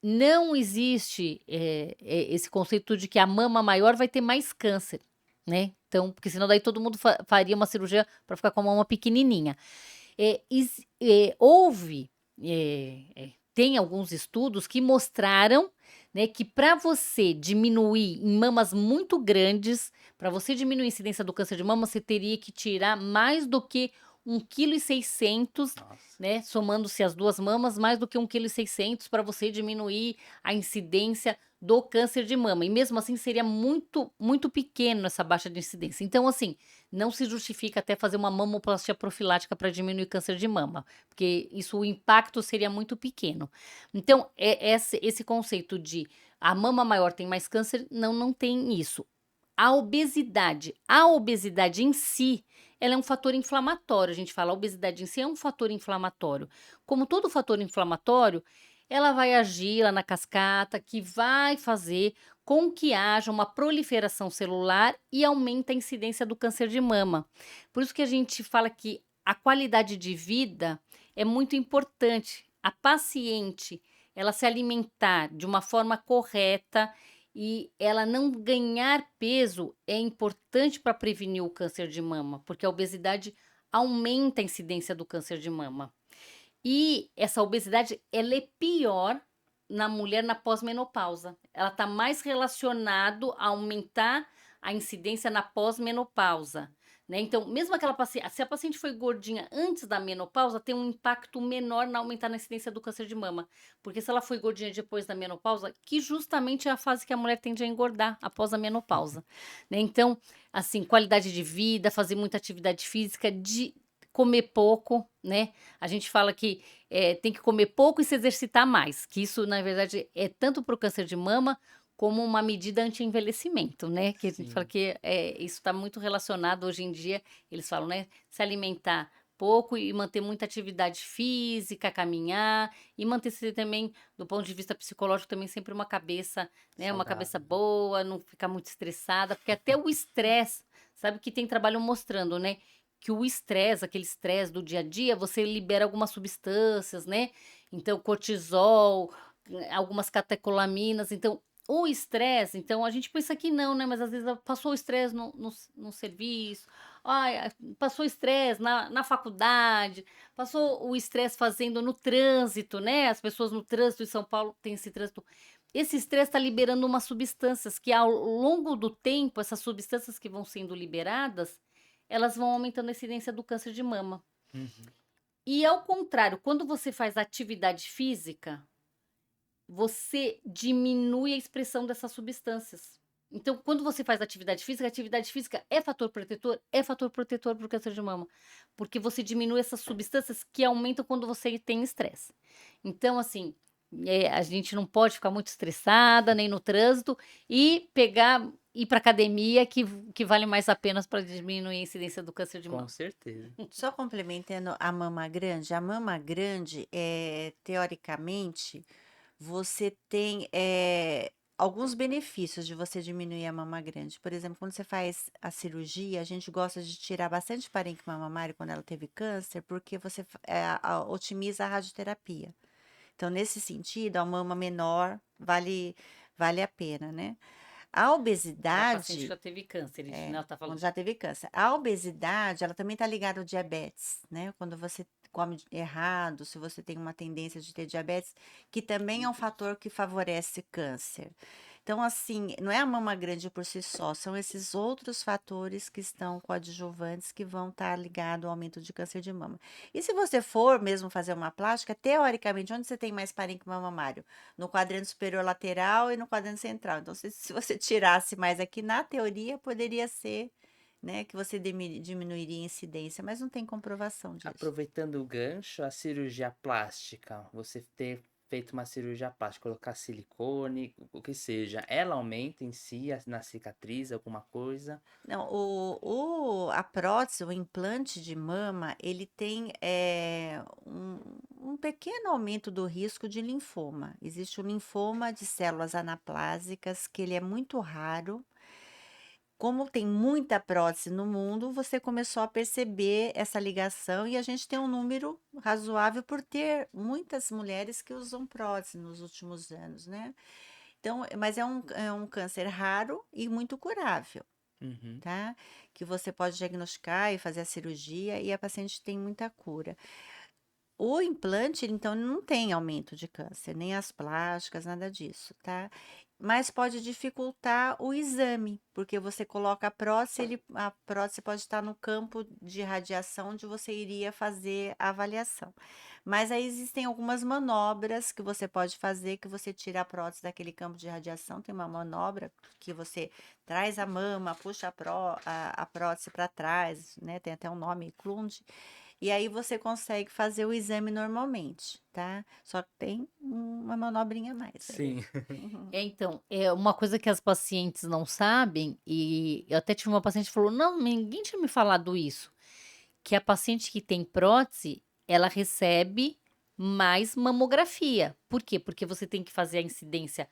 Não existe, esse conceito de que a mama maior vai ter mais câncer, né, então porque senão daí todo mundo faria uma cirurgia para ficar com a mama pequenininha. Houve, tem alguns estudos que mostraram, né, que para você diminuir em mamas muito grandes, para você diminuir a incidência do câncer de mama, você teria que tirar mais do que 1,6 kg, Nossa. né, somando-se as 2 mamas, mais do que 1,6 kg para você diminuir a incidência do câncer de mama. E mesmo assim seria muito, muito pequeno essa baixa de incidência. Então, assim, não se justifica até fazer uma mamoplastia profilática para diminuir câncer de mama, porque isso, o impacto seria muito pequeno. Então, esse conceito de a mama maior tem mais câncer, não tem isso. A obesidade em si, ela é um fator inflamatório. A gente fala, a obesidade em si é um fator inflamatório. Como todo fator inflamatório, ela vai agir lá na cascata, que vai fazer com que haja uma proliferação celular e aumenta a incidência do câncer de mama. Por isso que a gente fala que a qualidade de vida é muito importante. A paciente, ela se alimentar de uma forma correta e ela não ganhar peso é importante para prevenir o câncer de mama, porque a obesidade aumenta a incidência do câncer de mama. E essa obesidade, ela é pior na mulher na pós-menopausa. Ela está mais relacionado a aumentar a incidência na pós-menopausa, né? Então, mesmo aquela paciente, se a paciente foi gordinha antes da menopausa, tem um impacto menor na aumentar na incidência do câncer de mama. Porque se ela foi gordinha depois da menopausa, que justamente é a fase que a mulher tende a engordar após a menopausa, né? Então, assim, qualidade de vida, fazer muita atividade física, de comer pouco, né? A gente fala que tem que comer pouco e se exercitar mais, que isso, na verdade, é tanto para o câncer de mama como uma medida anti-envelhecimento, né? Que a gente fala Sim. que isso está muito relacionado hoje em dia, eles falam, né? Se alimentar pouco e manter muita atividade física, caminhar e manter-se também, do ponto de vista psicológico, também sempre uma cabeça, né? Uma cabeça Saudável. boa, não ficar muito estressada, porque até o estresse, sabe que tem trabalho mostrando, né? Que o estresse, aquele estresse do dia a dia, você libera algumas substâncias, né? Então, cortisol, algumas catecolaminas. Então, o estresse, então a gente pensa que não, né? Mas às vezes passou o estresse no serviço, ai, passou estresse na faculdade, passou o estresse fazendo no trânsito, né? As pessoas no trânsito em São Paulo têm esse trânsito. Esse estresse está liberando umas substâncias que, ao longo do tempo, essas substâncias que vão sendo liberadas, elas vão aumentando a incidência do câncer de mama. Uhum. E ao contrário, quando você faz atividade física, você diminui a expressão dessas substâncias. Então, quando você faz atividade física é fator protetor? É fator protetor para o câncer de mama. Porque você diminui essas substâncias que aumentam quando você tem estresse. Então, assim, a gente não pode ficar muito estressada, nem no trânsito, e ir para academia, que vale mais a pena para diminuir a incidência do câncer de Com mama. certeza. Só complementando a mama grande, teoricamente, você tem alguns benefícios de você diminuir a mama grande. Por exemplo, quando você faz a cirurgia, a gente gosta de tirar bastante parênquima mamário quando ela teve câncer, porque você otimiza a radioterapia. Então, nesse sentido, a mama menor vale a pena, né? A Para a paciente que obesidade, já teve câncer, isso, né? Ela tá quando falando. já teve câncer. A obesidade, ela também está ligada ao diabetes, né? Quando você come errado, se você tem uma tendência de ter diabetes, que também é um fator que favorece câncer. Então, assim, não é a mama grande por si só, são esses outros fatores que estão coadjuvantes que vão estar ligados ao aumento de câncer de mama. E se você for mesmo fazer uma plástica, teoricamente, onde você tem mais parênquima mamário? No quadrante superior lateral e no quadrante central. Então, se você tirasse mais aqui, na teoria, poderia ser, né, que você diminuiria a incidência, mas não tem comprovação disso. Aproveitando o gancho, a cirurgia plástica, você ter feito uma cirurgia plástica, colocar silicone, o que seja, ela aumenta em si na cicatriz alguma coisa? Não, a prótese, o implante de mama, ele tem um pequeno aumento do risco de linfoma. Existe o linfoma de células anaplásicas, que ele é muito raro. Como tem muita prótese no mundo, você começou a perceber essa ligação e a gente tem um número razoável por ter muitas mulheres que usam prótese nos últimos anos, né? Então, mas é um câncer raro e muito curável, Uhum. tá? Que você pode diagnosticar e fazer a cirurgia e a paciente tem muita cura. O implante, então, não tem aumento de câncer, nem as plásticas, nada disso, tá? Mas pode dificultar o exame, porque você coloca a prótese, a prótese pode estar no campo de radiação onde você iria fazer a avaliação. Mas aí existem algumas manobras que você pode fazer, que você tira a prótese daquele campo de radiação. Tem uma manobra que você traz a mama, puxa a prótese para trás, né? Tem até um nome, Klund. E aí você consegue fazer o exame normalmente, tá? Só que tem uma manobrinha a mais aí. Sim. Uhum. Então, é uma coisa que as pacientes não sabem, e eu até tive uma paciente que falou: não, ninguém tinha me falado isso, que a paciente que tem prótese, ela recebe mais mamografia. Por quê? Porque você tem que fazer a incidência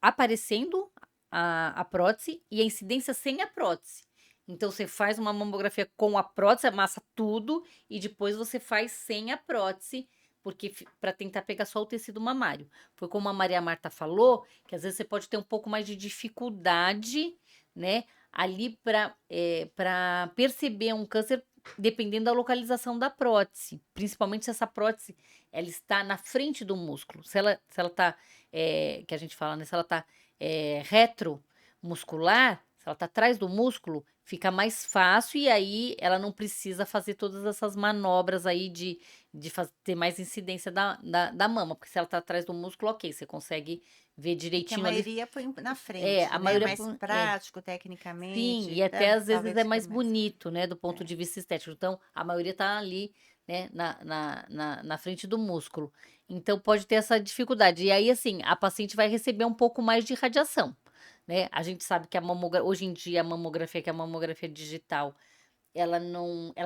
aparecendo a prótese e a incidência sem a prótese. Então, você faz uma mamografia com a prótese, amassa tudo, e depois você faz sem a prótese, porque para tentar pegar só o tecido mamário. Foi como a Maria Marta falou, que às vezes você pode ter um pouco mais de dificuldade, né, ali para perceber um câncer, dependendo da localização da prótese. Principalmente se essa prótese ela está na frente do músculo. Se ela tá, que a gente fala, né, se ela tá retromuscular, se ela está atrás do músculo, fica mais fácil e aí ela não precisa fazer todas essas manobras aí de ter mais incidência da mama, porque se ela está atrás do músculo, ok, você consegue ver Que a direitinho ali. maioria põe na É, frente, a né? maioria. Mais prático, Sim, tecnicamente, e até às vezes talvez é fique mais mais. bonito, né, do ponto É. de vista estético. Então, a maioria tá ali, né, na frente do músculo. Então, pode ter essa dificuldade. E aí, assim, a paciente vai receber um pouco mais de radiação, né? A gente sabe que hoje em dia, a mamografia, que é a mamografia digital, ela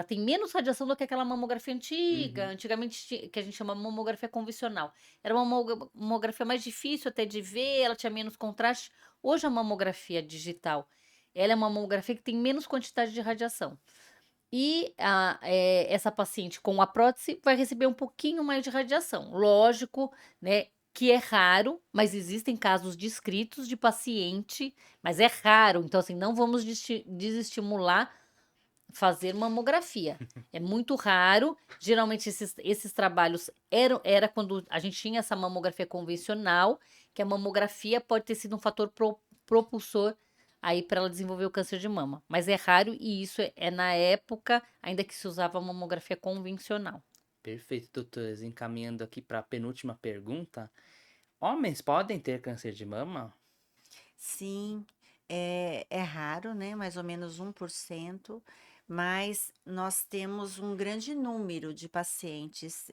tem menos radiação do que aquela mamografia antiga. Uhum. Antigamente, que a gente chama mamografia convencional. Era uma mamografia mais difícil até de ver, ela tinha menos contraste. Hoje, a mamografia digital, ela é uma mamografia que tem menos quantidade de radiação. E essa paciente com a prótese vai receber um pouquinho mais de radiação. Lógico, né, que é raro, mas existem casos descritos de paciente, mas é raro. Então, assim, não vamos desestimular fazer mamografia. É muito raro. Geralmente, esses trabalhos era quando a gente tinha essa mamografia convencional, que a mamografia pode ter sido um fator propulsor aí para ela desenvolver o câncer de mama. Mas é raro e isso é na época ainda que se usava a mamografia convencional. Perfeito, doutores. Encaminhando aqui para a penúltima pergunta. Homens podem ter câncer de mama? Sim, é raro, né? Mais ou menos 1%, mas nós temos um grande número de pacientes,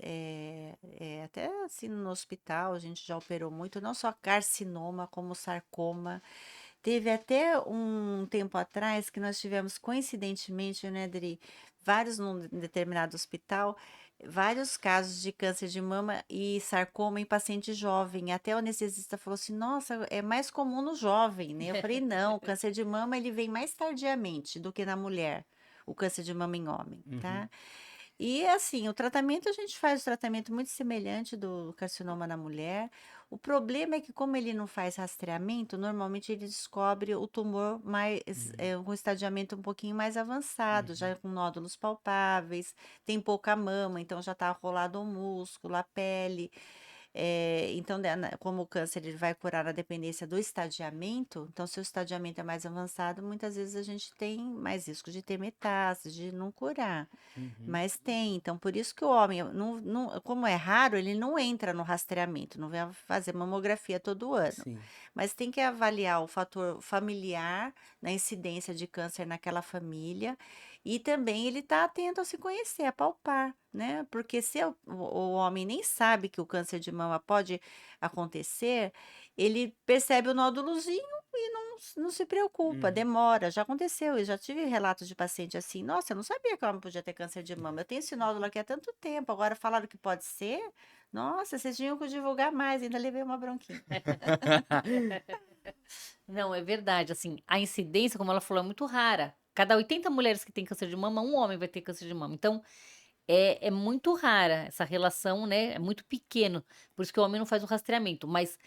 até assim no hospital, a gente já operou muito, não só carcinoma, como sarcoma. Teve até um tempo atrás que nós tivemos, coincidentemente, né, Adri, vários num determinado hospital, vários casos de câncer de mama e sarcoma em paciente jovem. Até o anestesista falou assim: nossa, é mais comum no jovem, né? Eu falei: não, o câncer de mama ele vem mais tardiamente do que na mulher, o câncer de mama em homem, Uhum. tá? E assim, o tratamento a gente faz o tratamento muito semelhante do carcinoma na mulher. O problema é que, como ele não faz rastreamento, normalmente ele descobre o tumor mais, Uhum. com estadiamento um pouquinho mais avançado, Uhum. já com nódulos palpáveis, tem pouca mama, então já está rolado o músculo, a pele. Então, como o câncer ele vai curar a dependência do estadiamento, então se o estadiamento é mais avançado, muitas vezes a gente tem mais risco de ter metástase, de não curar. Uhum. Mas tem, então por isso que o homem, como é raro, ele não entra no rastreamento, não vai fazer mamografia todo ano. Sim. Mas tem que avaliar o fator familiar na incidência de câncer naquela família e também ele está atento a se conhecer, a palpar, né? Porque se o homem nem sabe que o câncer de mama pode acontecer, ele percebe o nódulozinho e não se preocupa, Uhum. demora. Já aconteceu, eu já tive relatos de paciente assim: nossa, eu não sabia que o homem podia ter câncer de mama. Eu tenho esse nódulo aqui há tanto tempo, agora falaram que pode ser. Nossa, vocês tinham que divulgar mais, ainda levei uma bronquinha. Não, é verdade. Assim, a incidência, como ela falou, é muito rara. Cada 80 mulheres que têm câncer de mama, um homem vai ter câncer de mama. Então, é muito rara essa relação, né? É muito pequeno. Por isso que o homem não faz o rastreamento. Mas,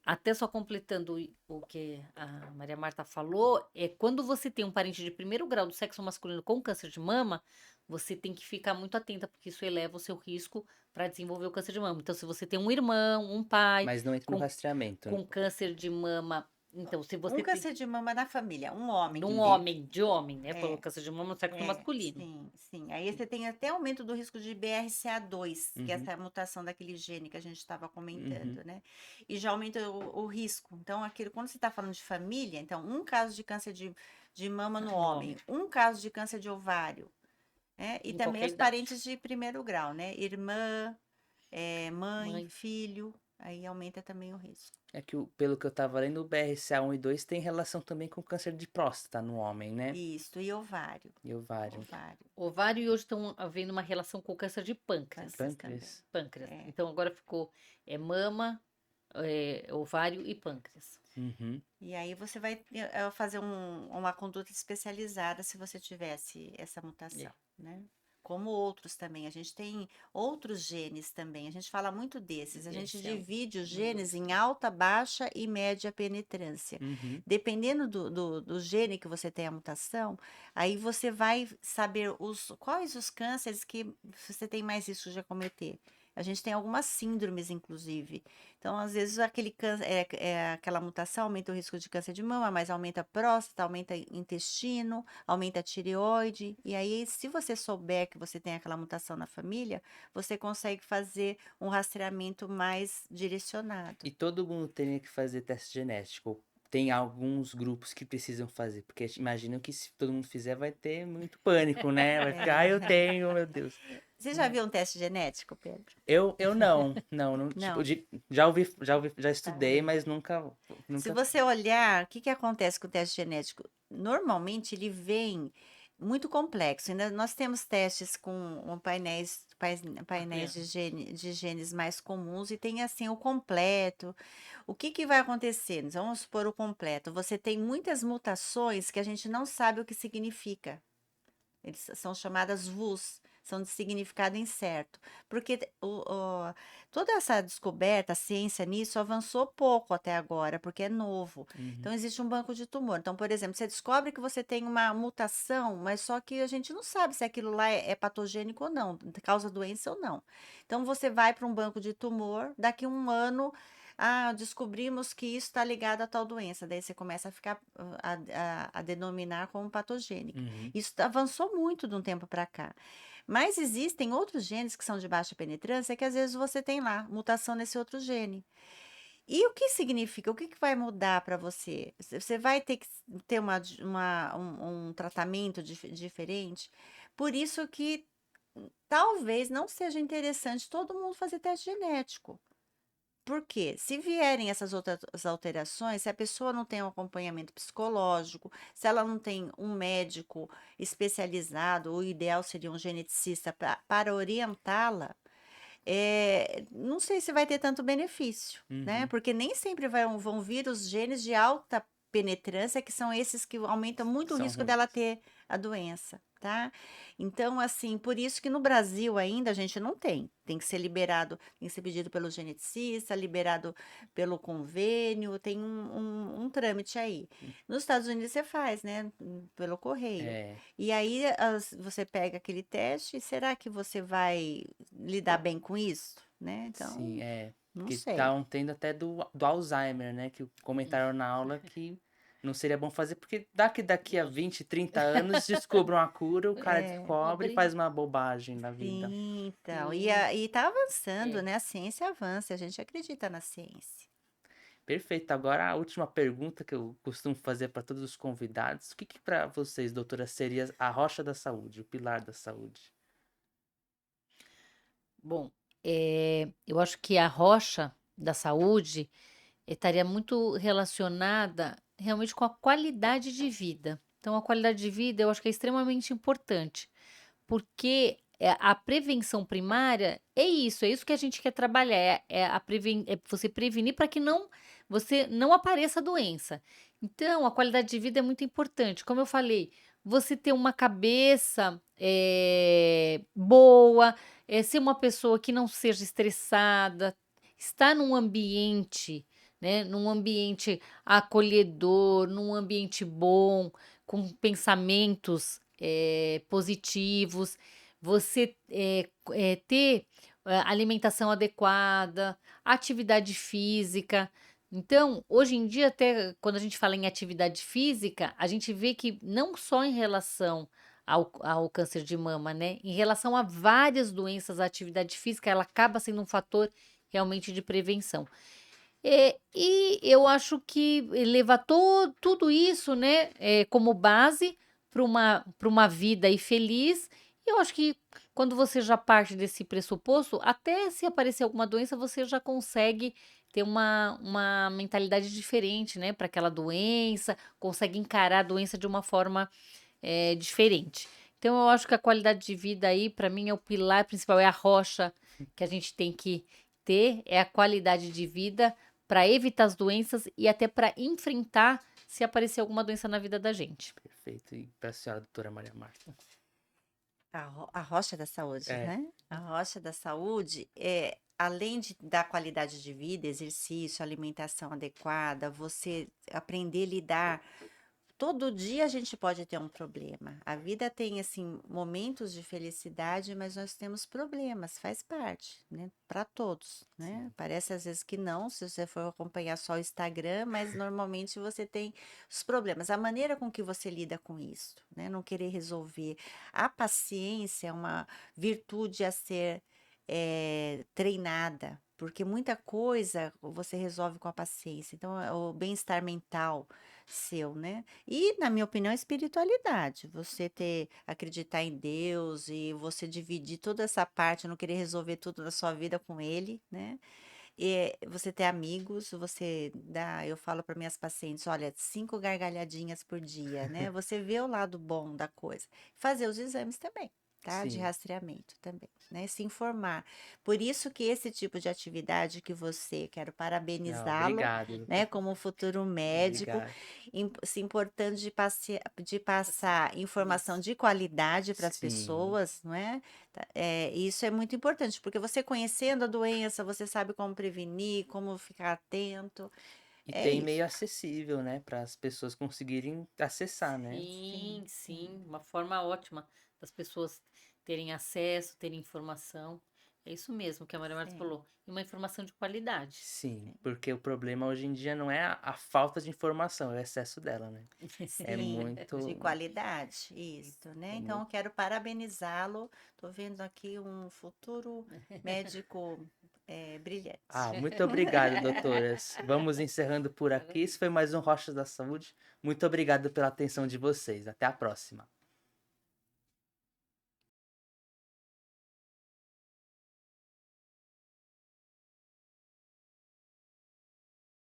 até só completando o que a Maria Marta falou, é quando você tem um parente de primeiro grau do sexo masculino com câncer de mama, você tem que ficar muito atenta, porque isso eleva o seu risco para desenvolver o câncer de mama. Então, se você tem um irmão, um pai Mas não entra no com, rastreamento. com câncer de mama, então, se Um você tem câncer de mama na família, um homem de um que teve. homem, de homem, né? Falou É, câncer de mama no sexo masculino. sim, sim. Aí você tem até aumento do risco de BRCA2, que é Uhum. essa mutação daquele gene que a gente estava Uhum. comentando, né? E já aumenta o risco. Então, aquilo, quando você está falando de família, então, um caso de câncer de mama no No homem, homem, um caso de câncer de ovário, né? E em também qualquer os idade. parentes de primeiro grau, né? Irmã, mãe, Mãe. filho, aí aumenta também o risco. É que, pelo que eu tava lendo, o BRCA1 e 2 tem relação também com câncer de próstata no homem, né? Isso, e ovário, E ovário. ovário, Ovário e hoje estão havendo uma relação com o câncer de pâncreas. pâncreas também. Pâncreas. Pâncreas. É. Então agora ficou mama, ovário e pâncreas. Uhum. E aí você vai fazer uma conduta especializada se você tivesse essa mutação, É. né? Como outros também. A gente tem outros genes também. A gente fala muito desses. A gente BRCA1, divide os 1 e genes 2. em alta, baixa e média penetrância. Uhum. Dependendo do gene que você tem a mutação, aí você vai saber quais os cânceres que você tem mais risco de acometer. A gente tem algumas síndromes, inclusive. Então, às vezes, aquele câncer, aquela mutação aumenta o risco de câncer de mama, mas aumenta a próstata, aumenta o intestino, aumenta a tireoide. E aí, se você souber que você tem aquela mutação na família, você consegue fazer um rastreamento mais direcionado. E todo mundo teria que fazer teste genético. Tem alguns grupos que precisam fazer, porque imagino que se todo mundo fizer vai ter muito pânico, né? Vai ficar, ah, eu É. tenho, meu Deus. Você já viu um teste genético, Pedro? Eu não, tipo, Não. já estudei, Ah. mas nunca, Se nunca. você olhar, o que que acontece com o teste genético? Normalmente ele vem muito complexo. Ainda nós temos testes com painéis Acompanhando. de genes mais comuns e tem assim o completo. O que que vai acontecer? Vamos supor o completo. Você tem muitas mutações que a gente não sabe o que significa. Eles são chamadas VUS, são de significado incerto. Porque toda essa descoberta, a ciência nisso avançou pouco até agora, porque é novo. Uhum. Então, existe um banco de tumor. Então, por exemplo, você descobre que você tem uma mutação, mas só que a gente não sabe se aquilo lá é patogênico ou não, causa doença ou não. Então, você vai para um banco de tumor, daqui um ano. Ah, descobrimos que isso está ligado a tal doença. Daí você começa a ficar a denominar como patogênica. Uhum. Isso avançou muito de um tempo para cá. Mas existem outros genes que são de baixa penetrância que às vezes você tem lá, mutação nesse outro gene. E o que significa? O que que vai mudar para você? Você vai ter que ter um tratamento diferente. Por isso que talvez não seja interessante todo mundo fazer teste genético. Por quê? Se vierem essas outras alterações, se a pessoa não tem um acompanhamento psicológico, se ela não tem um médico especializado, o ideal seria um geneticista para orientá-la, não sei se vai ter tanto benefício, né? Uhum. Porque nem sempre vão vir os genes de alta penetrância, que são esses que aumentam muito o São risco dela ruins. ter a doença, tá? Então, assim, por isso que no Brasil ainda a gente não tem. Tem que ser liberado, tem que ser pedido pelo geneticista, liberado pelo convênio, tem um trâmite aí. Nos Estados Unidos você faz, né? Pelo correio. É, E aí você pega aquele teste, e será que você vai lidar bem com isso, né? sim, Então, não porque sei. estavam tendo até do Alzheimer, né? Que comentaram na aula que não seria bom fazer, porque daqui a 20, 30 anos descubram a cura, o cara É, descobre e Pobre. faz uma bobagem na vida. sim, então. Sim, E tá avançando, é. né? A ciência avança, a gente acredita na ciência. Perfeito. Agora a última pergunta que eu costumo fazer para todos os convidados. O que para vocês, doutora, seria a rocha da saúde, o pilar da saúde? Bom, eu acho que a rocha da saúde estaria muito relacionada realmente com a qualidade de vida. Então, a qualidade de vida eu acho que é extremamente importante, porque a prevenção primária é isso que a gente quer trabalhar, é você prevenir para que você não apareça a doença. Então, a qualidade de vida é muito importante. Como eu falei, você ter uma cabeça boa, ser uma pessoa que não seja estressada, estar num ambiente, né, num ambiente acolhedor, num ambiente bom, com pensamentos positivos, você ter alimentação adequada, atividade física. Então, hoje em dia, até quando a gente fala em atividade física, a gente vê que não só em relação ao câncer de mama, né? Em relação a várias doenças, a atividade física ela acaba sendo um fator realmente de prevenção. E eu acho que levar tudo isso, né, como base para uma vida aí feliz. Eu acho que quando você já parte desse pressuposto, até se aparecer alguma doença, você já consegue ter uma mentalidade diferente, né, para aquela doença, consegue encarar a doença de uma forma diferente. Então, eu acho que a qualidade de vida aí, para mim, é o pilar principal, é a rocha que a gente tem que ter, é a qualidade de vida para evitar as doenças e até para enfrentar se aparecer alguma doença na vida da gente. Perfeito. E para a senhora, doutora Maria Marta? A rocha da saúde, É, né? A rocha da saúde é, além da qualidade de vida, exercício, alimentação adequada, você aprender a lidar. Todo dia a gente pode ter um problema. A vida tem, assim, momentos de felicidade, mas nós temos problemas, faz parte, né? Para todos, né? sim. Parece às vezes que não, se você for acompanhar só o Instagram, mas normalmente você tem os problemas. A maneira com que você lida com isso, né? Não querer resolver. A paciência é uma virtude a ser treinada, porque muita coisa você resolve com a paciência. Então, é o bem-estar mental seu, né? E, na minha opinião, a espiritualidade. Você acreditar em Deus e você dividir toda essa parte, não querer resolver tudo na sua vida com ele, né? E você ter amigos, eu falo para minhas pacientes, olha, 5 gargalhadinhas por dia, né? Você vê o lado bom da coisa. Fazer os exames também, tá? De Sim. rastreamento também, né? Se informar. Por isso que esse tipo de atividade quero Não, parabenizá-lo, obrigado. né? Como um futuro médico, Obrigado. se importando de passar informação Isso. de qualidade para as Sim. pessoas, não é? Isso é muito importante, porque você conhecendo a doença, você sabe como prevenir, como ficar atento. E É tem meio isso. acessível, né, para as pessoas conseguirem acessar, né? Sim, Sim, sim. sim, uma forma ótima das pessoas terem acesso, terem informação. É isso mesmo que a Maria Marta Sim. falou. E uma informação de qualidade. Sim, porque o problema hoje em dia não é a falta de informação, é o excesso dela, né? É Sim, de muito, qualidade, isso, né? é Então, eu muito. quero parabenizá-lo. Estou vendo aqui um futuro médico Ah, brilhante. muito obrigado, doutoras. Vamos encerrando por aqui. Isso foi mais um Rochas da Saúde. Muito obrigado pela atenção de vocês. Até a próxima.